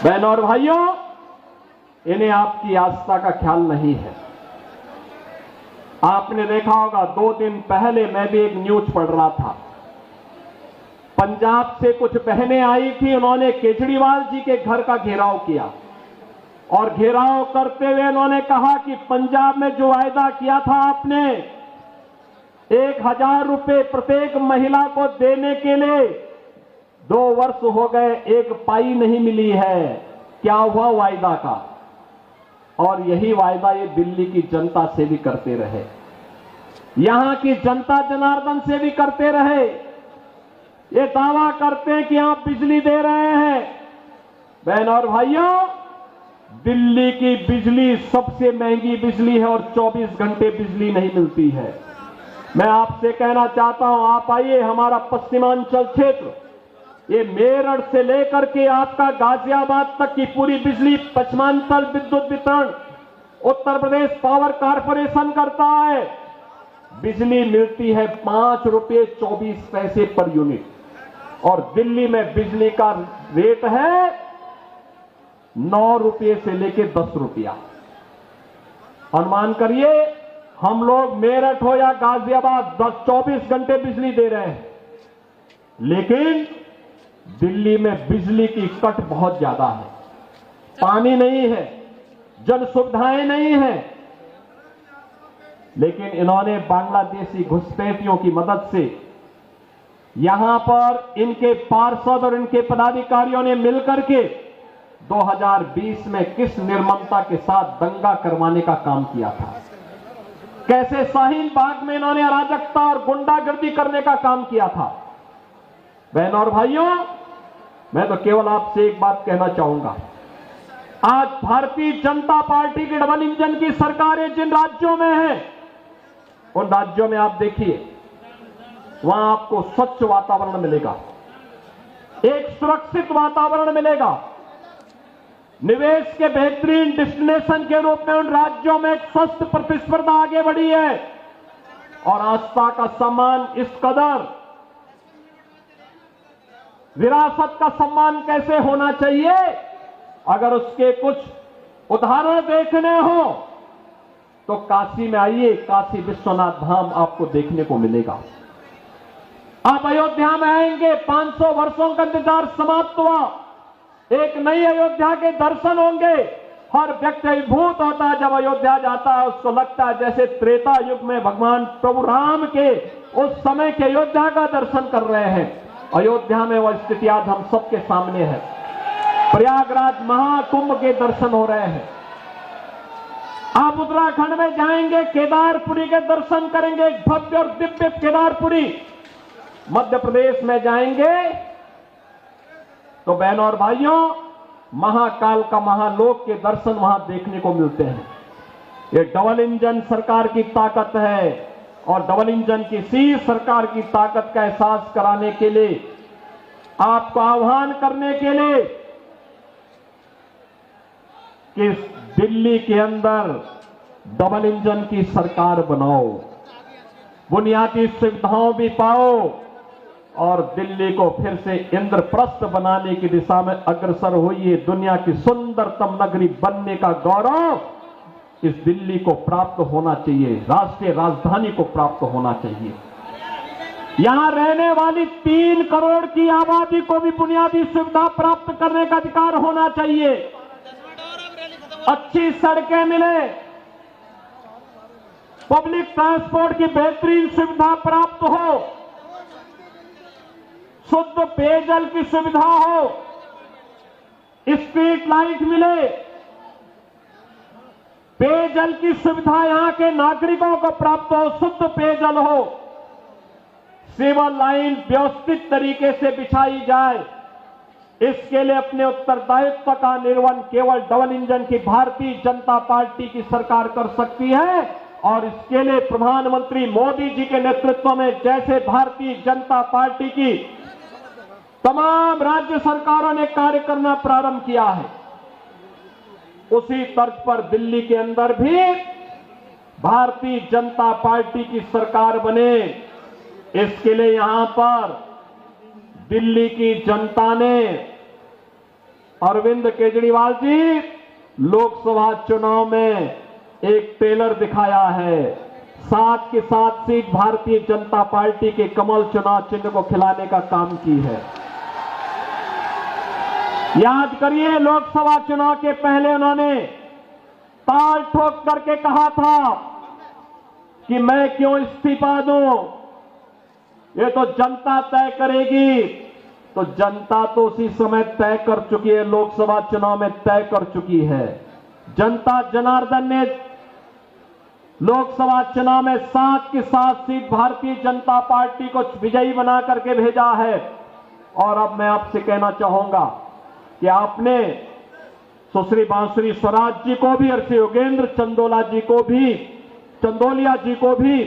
A: बहनों और भाइयों, इन्हें आपकी आस्था का ख्याल नहीं है। आपने देखा होगा 2 दिन पहले मैं भी एक न्यूज पढ़ रहा था, पंजाब से कुछ बहनें आई थी, उन्होंने केजरीवाल जी के घर का घेराव किया और घेराव करते हुए उन्होंने कहा कि पंजाब में जो वायदा किया था आपने 1000 रुपए प्रत्येक महिला को देने के लिए, 2 वर्ष हो गए, 1 पाई नहीं मिली है। क्या हुआ वायदा का? और यही वायदा ये दिल्ली की जनता से भी करते रहे, यहां की जनता जनार्दन से भी करते रहे। ये दावा करते हैं कि आप बिजली दे रहे हैं। बहनों और भाइयों, दिल्ली की बिजली सबसे महंगी बिजली है और 24 घंटे बिजली नहीं मिलती है। मैं आपसे कहना चाहता हूं, आप आइए हमारा पश्चिमांचल क्षेत्र, ये मेरठ से लेकर के आपका गाजियाबाद तक की पूरी बिजली पश्चिमांचल विद्युत वितरण उत्तर प्रदेश पावर कॉर्पोरेशन करता है। बिजली मिलती है 5 रुपये 24 पैसे पर यूनिट और दिल्ली में बिजली का रेट है 9 रुपये से लेकर 10 रुपया। अनुमान करिए, हम लोग मेरठ हो या गाजियाबाद 24 घंटे बिजली दे रहे हैं, लेकिन दिल्ली में बिजली की कट बहुत ज्यादा है, पानी नहीं है, जन सुविधाएं नहीं है। लेकिन इन्होंने बांग्लादेशी घुसपैठियों की मदद से यहां पर इनके पार्षद और इनके पदाधिकारियों ने मिलकर के 2020 में किस निर्ममता के साथ दंगा करवाने का काम किया था, कैसे शाहीन बाग में इन्होंने अराजकता और गुंडागर्दी करने का काम किया था। बहनों और भाइयों, मैं तो केवल आपसे एक बात कहना चाहूंगा, आज भारतीय जनता पार्टी की डबल इंजन की सरकारें जिन राज्यों में हैं, उन राज्यों में आप देखिए, वहां आपको स्वच्छ वातावरण मिलेगा, एक सुरक्षित वातावरण मिलेगा, निवेश के बेहतरीन डेस्टिनेशन के रूप में उन राज्यों में एक स्वस्थ प्रतिस्पर्धा आगे बढ़ी है और आस्था का सम्मान इस कदर, विरासत का सम्मान कैसे होना चाहिए, अगर उसके कुछ उदाहरण देखने हो तो काशी में आइए, काशी विश्वनाथ धाम आपको देखने को मिलेगा। आप अयोध्या में आएंगे, 500 वर्षों का इंतजार समाप्त हुआ, एक नई अयोध्या के दर्शन होंगे। हर व्यक्ति अभिभूत होता है जब अयोध्या जाता है, उसको लगता है जैसे त्रेता युग में भगवान प्रभु राम के उस समय के अयोध्या का दर्शन कर रहे हैं। अयोध्या में वह स्थिति आज हम सबके सामने है। प्रयागराज महाकुंभ के दर्शन हो रहे हैं। आप उत्तराखंड में जाएंगे, केदारपुरी के दर्शन करेंगे, भव्य और दिव्य केदारपुरी। मध्य प्रदेश में जाएंगे तो बहनों और भाइयों, महाकाल का महालोक के दर्शन वहां देखने को मिलते हैं। ये डबल इंजन सरकार की ताकत है और डबल इंजन की सी सरकार की ताकत का एहसास कराने के लिए, आपको आह्वान करने के लिए कि दिल्ली के अंदर डबल इंजन की सरकार बनाओ, बुनियादी सुविधाओं भी पाओ और दिल्ली को फिर से इंद्रप्रस्थ बनाने की दिशा में अग्रसर होइए। दुनिया की सुंदरतम नगरी बनने का गौरव इस दिल्ली को प्राप्त होना चाहिए, राष्ट्रीय राजधानी को प्राप्त होना चाहिए। यहां रहने वाली 3 करोड़ की आबादी को भी बुनियादी सुविधा प्राप्त करने का अधिकार होना चाहिए। अच्छी सड़कें मिले, पब्लिक ट्रांसपोर्ट की बेहतरीन सुविधा प्राप्त हो, शुद्ध पेयजल की सुविधा हो, स्ट्रीट लाइट मिले, पेयजल की सुविधा यहां के नागरिकों को प्राप्त हो, शुद्ध पेयजल हो, सिविल लाइन व्यवस्थित तरीके से बिछाई जाए। इसके लिए अपने उत्तरदायित्व का निर्वहन केवल डबल इंजन की भारतीय जनता पार्टी की सरकार कर सकती है और इसके लिए प्रधानमंत्री मोदी जी के नेतृत्व में जैसे भारतीय जनता पार्टी की तमाम राज्य सरकारों ने कार्य करना प्रारंभ किया है, उसी तर्ज पर दिल्ली के अंदर भी भारतीय जनता पार्टी की सरकार बने। इसके लिए यहां पर दिल्ली की जनता ने अरविंद केजरीवाल जी लोकसभा चुनाव में एक टेलर दिखाया है, 7 की 7 सीट भारतीय जनता पार्टी के कमल चुनाव चिन्ह को खिलाने का काम की है। याद करिए, लोकसभा चुनाव के पहले उन्होंने ताल ठोक करके कहा था कि मैं क्यों इस्तीफा दूं, ये तो जनता तय करेगी। तो जनता तो उसी समय तय कर चुकी है, लोकसभा चुनाव में तय कर चुकी है। जनता जनार्दन ने लोकसभा चुनाव में 7 की 7 सीट भारतीय जनता पार्टी को विजयी बना करके भेजा है। और अब मैं आपसे कहना चाहूंगा कि आपने सुश्री बांसुरी स्वराज जी को भी और श्री योगेंद्र चंदोलिया जी को भी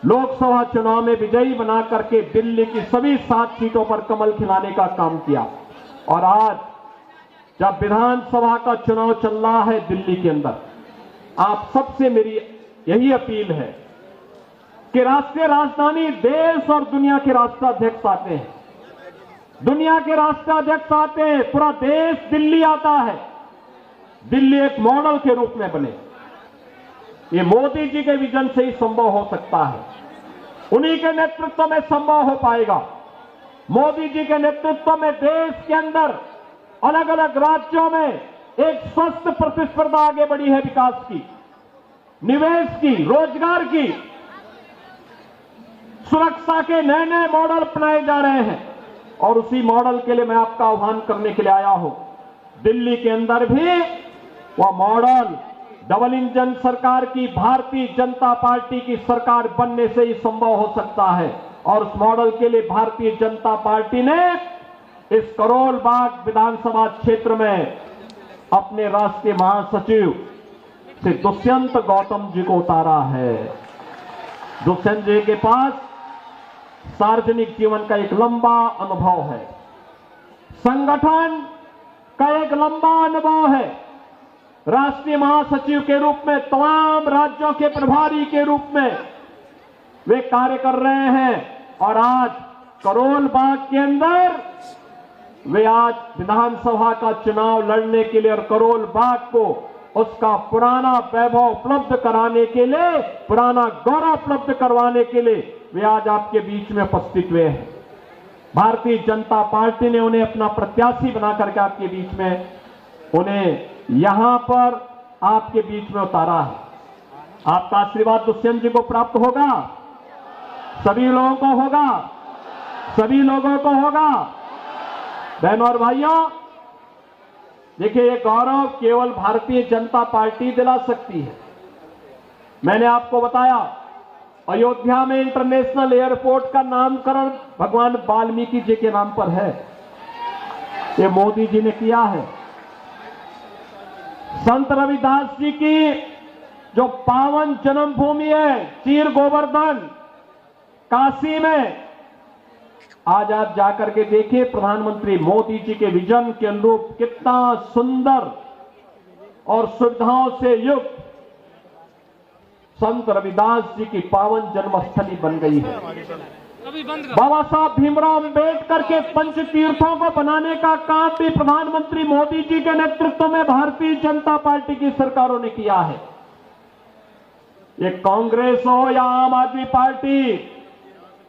A: लोकसभा चुनाव में विजयी बना करके दिल्ली की सभी 7 सीटों पर कमल खिलाने का काम किया। और आज जब विधानसभा का चुनाव चल रहा है दिल्ली के अंदर, आप सबसे मेरी यही अपील है कि राष्ट्रीय राजधानी देश और दुनिया के राष्ट्राध्यक्ष आते हैं, दुनिया के राष्ट्राध्यक्ष आते हैं, पूरा देश दिल्ली आता है। दिल्ली एक मॉडल के रूप में बने, ये मोदी जी के विजन से ही संभव हो सकता है, उन्हीं के नेतृत्व में संभव हो पाएगा। मोदी जी के नेतृत्व में देश के अंदर अलग अलग राज्यों में एक स्वस्थ प्रतिस्पर्धा आगे बढ़ी है, विकास की, निवेश की, रोजगार की, सुरक्षा के नए नए मॉडल अपनाए जा रहे हैं। और उसी मॉडल के लिए मैं आपका आह्वान करने के लिए आया हूं। दिल्ली के अंदर भी वह मॉडल डबल इंजन सरकार की भारतीय जनता पार्टी की सरकार बनने से ही संभव हो सकता है। और उस मॉडल के लिए भारतीय जनता पार्टी ने इस करोल बाग विधानसभा क्षेत्र में अपने राष्ट्रीय महासचिव से दुष्यंत गौतम जी को उतारा है। दुष्यंत जी के पास सार्वजनिक जीवन का एक लंबा अनुभव है, संगठन का एक लंबा अनुभव है, राष्ट्रीय महासचिव के रूप में तमाम राज्यों के प्रभारी के रूप में वे कार्य कर रहे हैं। और आज करोल बाग के अंदर वे आज विधानसभा का चुनाव लड़ने के लिए और करोल बाग को उसका पुराना वैभव उपलब्ध कराने के लिए, पुराना गौरव उपलब्ध करवाने के लिए वे आज आपके बीच में उपस्थित हुए हैं। भारतीय जनता पार्टी ने उन्हें अपना प्रत्याशी बना करके आपके बीच में उन्हें यहां पर आपके बीच में उतारा है। आपका आशीर्वाद दुष्यंत जी को प्राप्त होगा, सभी लोगों को होगा, सभी लोगों को होगा। बहनों और भाइयों, देखिए, ये गौरव केवल भारतीय जनता पार्टी दिला सकती है। मैंने आपको बताया, अयोध्या में इंटरनेशनल एयरपोर्ट का नामकरण भगवान वाल्मीकि जी के नाम पर है, ये मोदी जी ने किया है। संत रविदास जी की जो पावन जन्मभूमि है चीर गोवर्धन काशी में, आज आप जाकर के देखिए, प्रधानमंत्री मोदी जी के विजन के अनुरूप कितना सुंदर और सुविधाओं से युक्त संत रविदास जी की पावन जन्मस्थली बन गई है। बाबा साहब भीमराव अंबेडकर के पंच तीर्थों को बनाने का काम भी प्रधानमंत्री मोदी जी के नेतृत्व में भारतीय जनता पार्टी की सरकारों ने किया है। ये कांग्रेस हो या आम आदमी पार्टी,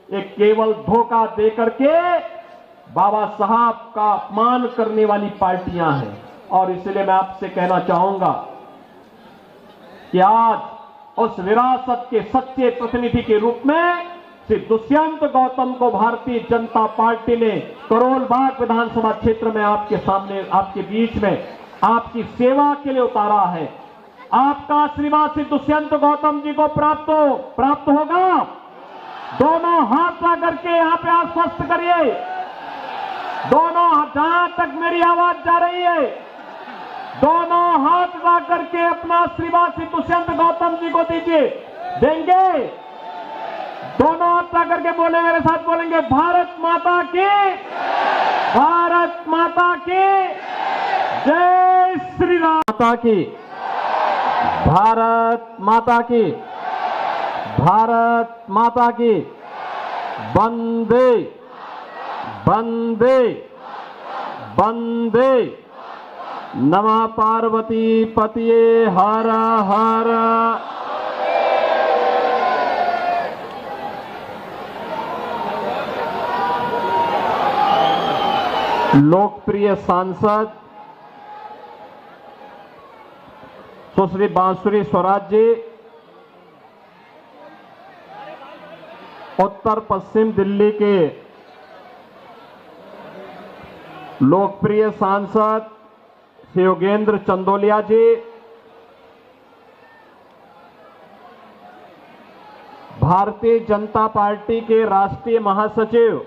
A: ये केवल धोखा देकर के बाबा साहब का अपमान करने वाली पार्टियां हैं। और इसलिए मैं आपसे कहना चाहूंगा कि आज उस विरासत के सच्चे प्रतिनिधि के रूप में श्री दुष्यंत गौतम को भारतीय जनता पार्टी ने करोल बाग विधानसभा क्षेत्र में आपके सामने, आपके बीच में आपकी सेवा के लिए उतारा है। आपका आशीर्वाद श्री दुष्यंत गौतम जी को प्राप्त होगा। दोनों हाथ ला करके यहां पे आश्वस्त करिए, दोनों जहां तक मेरी आवाज जा रही है, दोनों हाथ ला करके अपना आशीर्वाद श्री दुष्यंत गौतम जी को दीजिए। देंगे? दोनों हाथ ला करके बोले, मेरे साथ बोलेंगे, भारत माता की, भारत माता की जय श्री राम, माता की, भारत माता की, भारत माता की, वंदे वंदे वंदे, नमः पार्वती पतिये हर हर। लोकप्रिय सांसद सुश्री बांसुरी स्वराज जी, उत्तर पश्चिम दिल्ली के लोकप्रिय सांसद श्री योगेंद्र चंदोलिया जी, भारतीय जनता पार्टी के राष्ट्रीय महासचिव,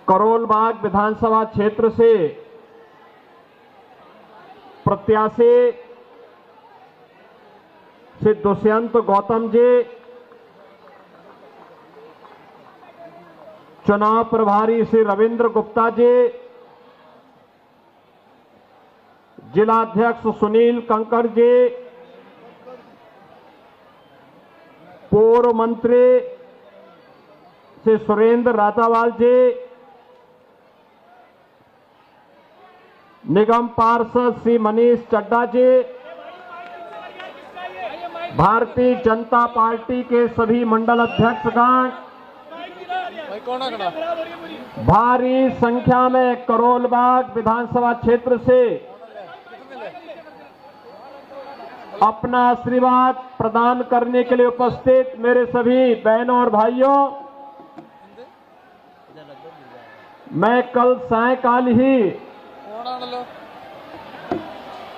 A: करोल बाग विधानसभा क्षेत्र से प्रत्याशी श्री दुष्यंत गौतम जी, चुनाव प्रभारी श्री रविंद्र गुप्ता जी, जिलाध्यक्ष सुनील कंकड़ जी, पूर्व मंत्री श्री सुरेंद्र रातावाल जी, निगम पार्षद श्री मनीष चड्डा जी, भारतीय जनता पार्टी के सभी मंडल अध्यक्षगण, भारी संख्या में करोल बाग विधानसभा क्षेत्र से अपना आशीर्वाद प्रदान करने के लिए उपस्थित मेरे सभी बहनों और भाइयों, मैं कल सायकाल ही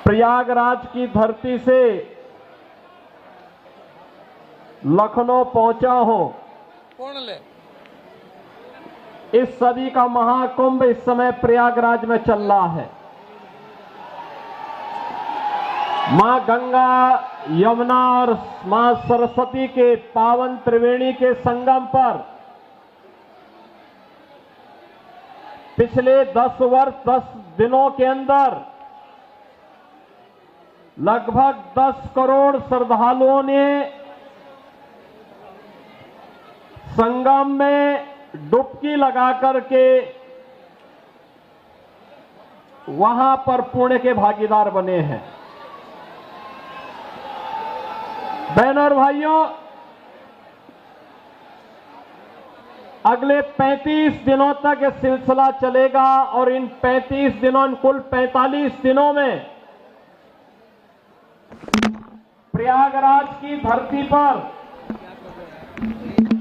A: प्रयागराज की धरती से लखनऊ पहुंचा हूं। इस सदी का महाकुंभ इस समय प्रयागराज में चल रहा है। मां गंगा, यमुना और मां सरस्वती के पावन त्रिवेणी के संगम पर पिछले 10 दिनों के अंदर लगभग 10 करोड़ श्रद्धालुओं ने संगम में डुबकी लगा करके वहां पर पुण्य के भागीदार बने हैं। बहनों और भाइयों, अगले 35 दिनों तक यह सिलसिला चलेगा और इन 35 दिनों, कुल 45 दिनों में प्रयागराज की धरती पर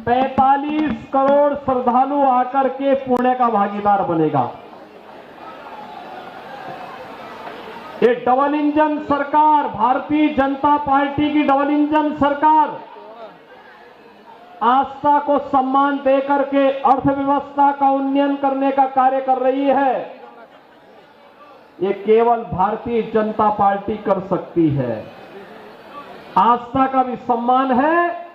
A: 45 करोड़ श्रद्धालु आकर के पुण्य का भागीदार बनेगा। ये डबल इंजन सरकार, भारतीय जनता पार्टी की डबल इंजन सरकार आस्था को सम्मान देकर के अर्थव्यवस्था का उन्नयन करने का कार्य कर रही है। ये केवल भारतीय जनता पार्टी कर सकती है। आस्था का भी सम्मान है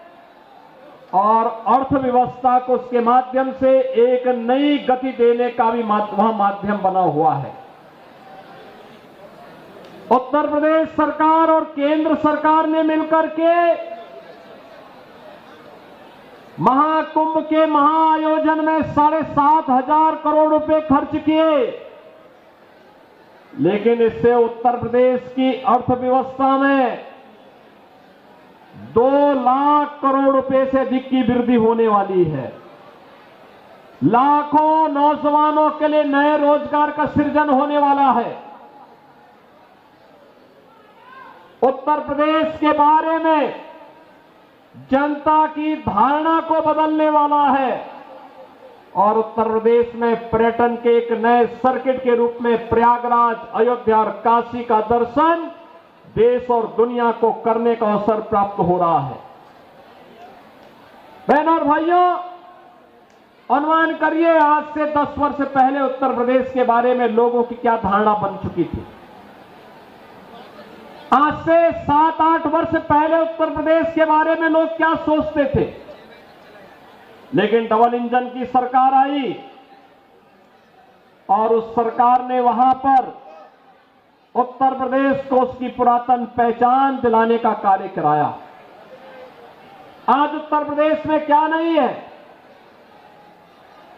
A: और अर्थव्यवस्था को उसके माध्यम से एक नई गति देने का भी वहां माध्यम बना हुआ है। उत्तर प्रदेश सरकार और केंद्र सरकार ने मिलकर के महाकुंभ के महाआयोजन में 7,500 करोड़ रुपए खर्च किए, लेकिन इससे उत्तर प्रदेश की अर्थव्यवस्था में 2 लाख करोड़ रुपए से अधिक की वृद्धि होने वाली है। लाखों नौजवानों के लिए नए रोजगार का सृजन होने वाला है। उत्तर प्रदेश के बारे में जनता की धारणा को बदलने वाला है और उत्तर प्रदेश में पर्यटन के एक नए सर्किट के रूप में प्रयागराज, अयोध्या और काशी का दर्शन देश और दुनिया को करने का अवसर प्राप्त हो रहा है। बहनों और भाइयों, अनुमान करिए आज से 10 वर्ष पहले उत्तर प्रदेश के बारे में लोगों की क्या धारणा बन चुकी थी। आज से 7-8 वर्ष पहले उत्तर प्रदेश के बारे में लोग क्या सोचते थे। लेकिन डबल इंजन की सरकार आई और उस सरकार ने वहां पर उत्तर प्रदेश को उसकी पुरातन पहचान दिलाने का कार्य कराया। आज उत्तर प्रदेश में क्या नहीं है,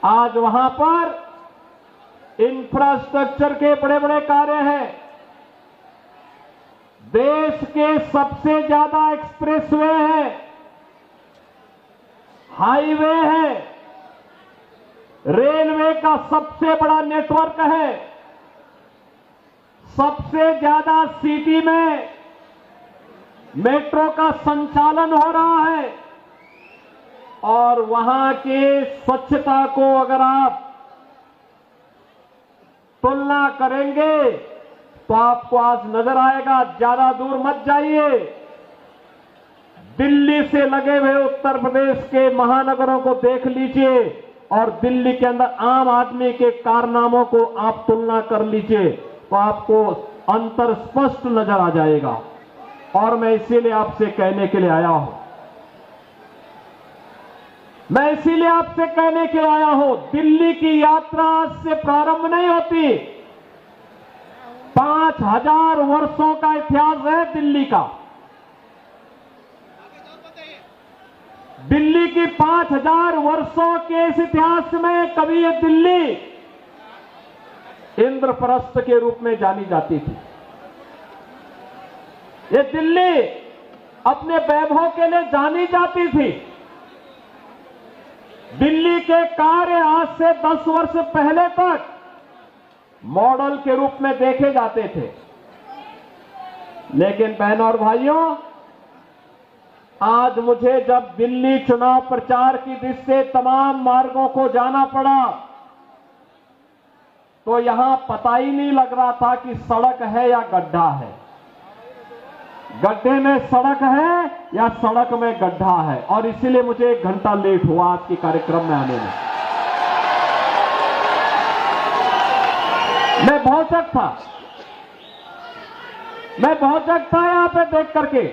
A: आज वहां पर इंफ्रास्ट्रक्चर के बड़े बड़े कार्य हैं। देश के सबसे ज्यादा एक्सप्रेसवे है, हाईवे है, रेलवे का सबसे बड़ा नेटवर्क है, सबसे ज्यादा सिटी में मेट्रो का संचालन हो रहा है और वहां के स्वच्छता को अगर आप तुलना करेंगे तो आपको आज नजर आएगा। ज्यादा दूर मत जाइए, दिल्ली से लगे हुए उत्तर प्रदेश के महानगरों को देख लीजिए और दिल्ली के अंदर आम आदमी के कारनामों को आप तुलना कर लीजिए तो आपको अंतर स्पष्ट नजर आ जाएगा। और मैं इसीलिए आपसे कहने के लिए आया हूं, दिल्ली की यात्रा आज से प्रारंभ नहीं होती। 5000 वर्षों का इतिहास है दिल्ली का। दिल्ली की 5000 वर्षों के इस इतिहास में कभी ये दिल्ली इंद्रप्रस्थ के रूप में जानी जाती थी। ये दिल्ली अपने वैभव के लिए जानी जाती थी। दिल्ली के कार्य आज से 10 वर्ष पहले तक मॉडल के रूप में देखे जाते थे। लेकिन बहनों और भाइयों, आज मुझे जब दिल्ली चुनाव प्रचार की दृष्टि से तमाम मार्गों को जाना पड़ा तो यहां पता ही नहीं लग रहा था कि सड़क है या गड्ढा है, गड्ढे में सड़क है या सड़क में गड्ढा है। और इसीलिए मुझे 1 घंटा लेट हुआ आज के कार्यक्रम में आने में। मैं भौचक था यहां पे देख करके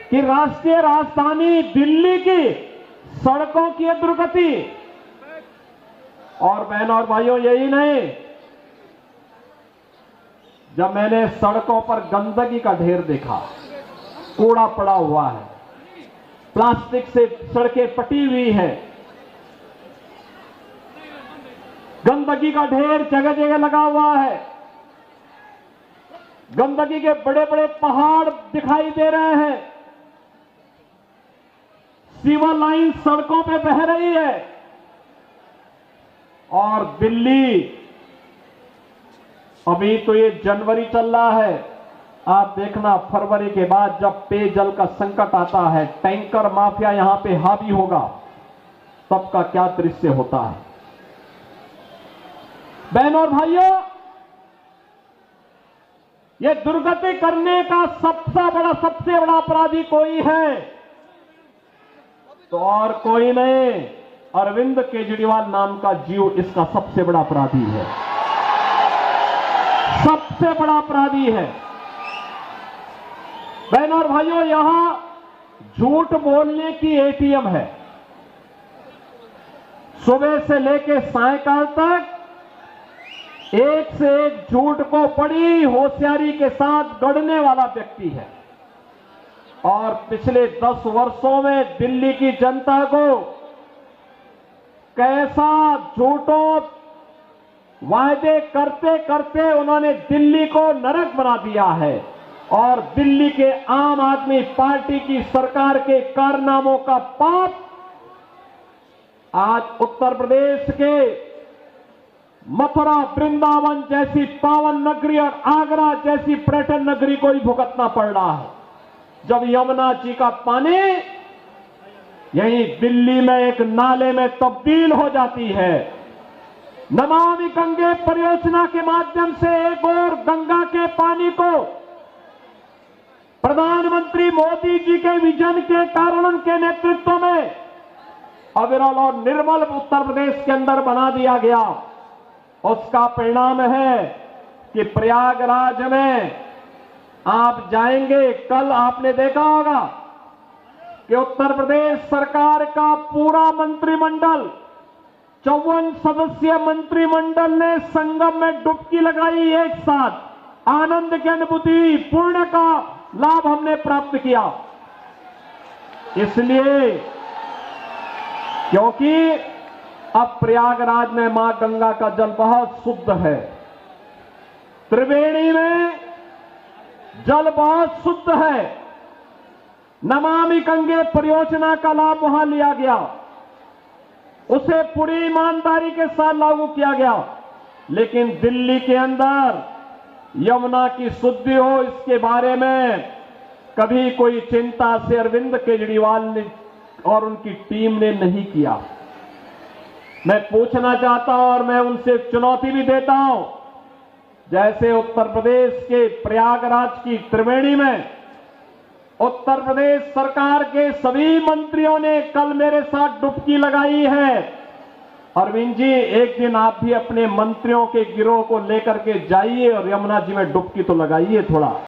A: कि राष्ट्रीय राजधानी दिल्ली की सड़कों की दुर्गति। और बहनों और भाइयों, यही नहीं, जब मैंने सड़कों पर गंदगी का ढेर देखा, कूड़ा पड़ा हुआ है, प्लास्टिक से सड़कें पटी हुई है, गंदगी का ढेर जगह जगह लगा हुआ है, गंदगी के बड़े बड़े पहाड़ दिखाई दे रहे हैं, सीवर लाइन सड़कों पे बह रही है और दिल्ली, अभी तो ये जनवरी चल रहा है, आप देखना फरवरी के बाद जब पेयजल का संकट आता है, टैंकर माफिया यहां पे हावी होगा, तब का क्या दृश्य होता है। बहनों और भाइयों, ये दुर्गति करने का सबसे बड़ा अपराधी कोई है तो और कोई नहीं, अरविंद केजरीवाल नाम का जीव इसका सबसे बड़ा अपराधी है, सबसे बड़ा अपराधी है। बहनों और भाइयों, यहां झूठ बोलने की एटीएम है। सुबह से लेकर सायकाल तक एक से एक झूठ को बड़ी होशियारी के साथ गढ़ने वाला व्यक्ति है। और पिछले 10 वर्षों में दिल्ली की जनता को कैसा झूठों वायदे करते करते उन्होंने दिल्ली को नरक बना दिया है। और दिल्ली के आम आदमी पार्टी की सरकार के कारनामों का पाप आज उत्तर प्रदेश के मथुरा, वृंदावन जैसी पावन नगरी और आगरा जैसी पर्यटन नगरी को ही भुगतना पड़ रहा है। जब यमुना जी का पानी यहीं दिल्ली में एक नाले में तब्दील हो जाती है। नमामि गंगे परियोजना के माध्यम से एक और गंगा के पानी को प्रधानमंत्री मोदी जी के विजन के कारण के नेतृत्व में अविरल और निर्मल उत्तर प्रदेश के अंदर बना दिया गया। उसका परिणाम है कि प्रयागराज में आप जाएंगे, कल आपने देखा होगा कि उत्तर प्रदेश सरकार का पूरा मंत्रिमंडल 54 सदस्यीय मंत्रिमंडल ने संगम में डुबकी लगाई। एक साथ आनंद की अनुभूति, पुण्य का लाभ हमने प्राप्त किया। इसलिए क्योंकि अब प्रयागराज में मां गंगा का जल बहुत शुद्ध है, त्रिवेणी में जल बहुत शुद्ध है। नमामि गंगे परियोजना का लाभ वहां लिया गया, उसे पूरी ईमानदारी के साथ लागू किया गया। लेकिन दिल्ली के अंदर यमुना की शुद्धि हो, इसके बारे में कभी कोई चिंता से अरविंद केजरीवाल ने और उनकी टीम ने नहीं किया। मैं पूछना चाहता हूं और मैं उनसे चुनौती भी देता हूं, जैसे उत्तर प्रदेश के प्रयागराज की त्रिवेणी में उत्तर प्रदेश सरकार के सभी मंत्रियों ने कल मेरे साथ डुबकी लगाई है। अरविंद जी, एक दिन आप भी अपने मंत्रियों के गिरोह को लेकर के जाइए और यमुना जी में डुबकी तो लगाइए थोड़ा।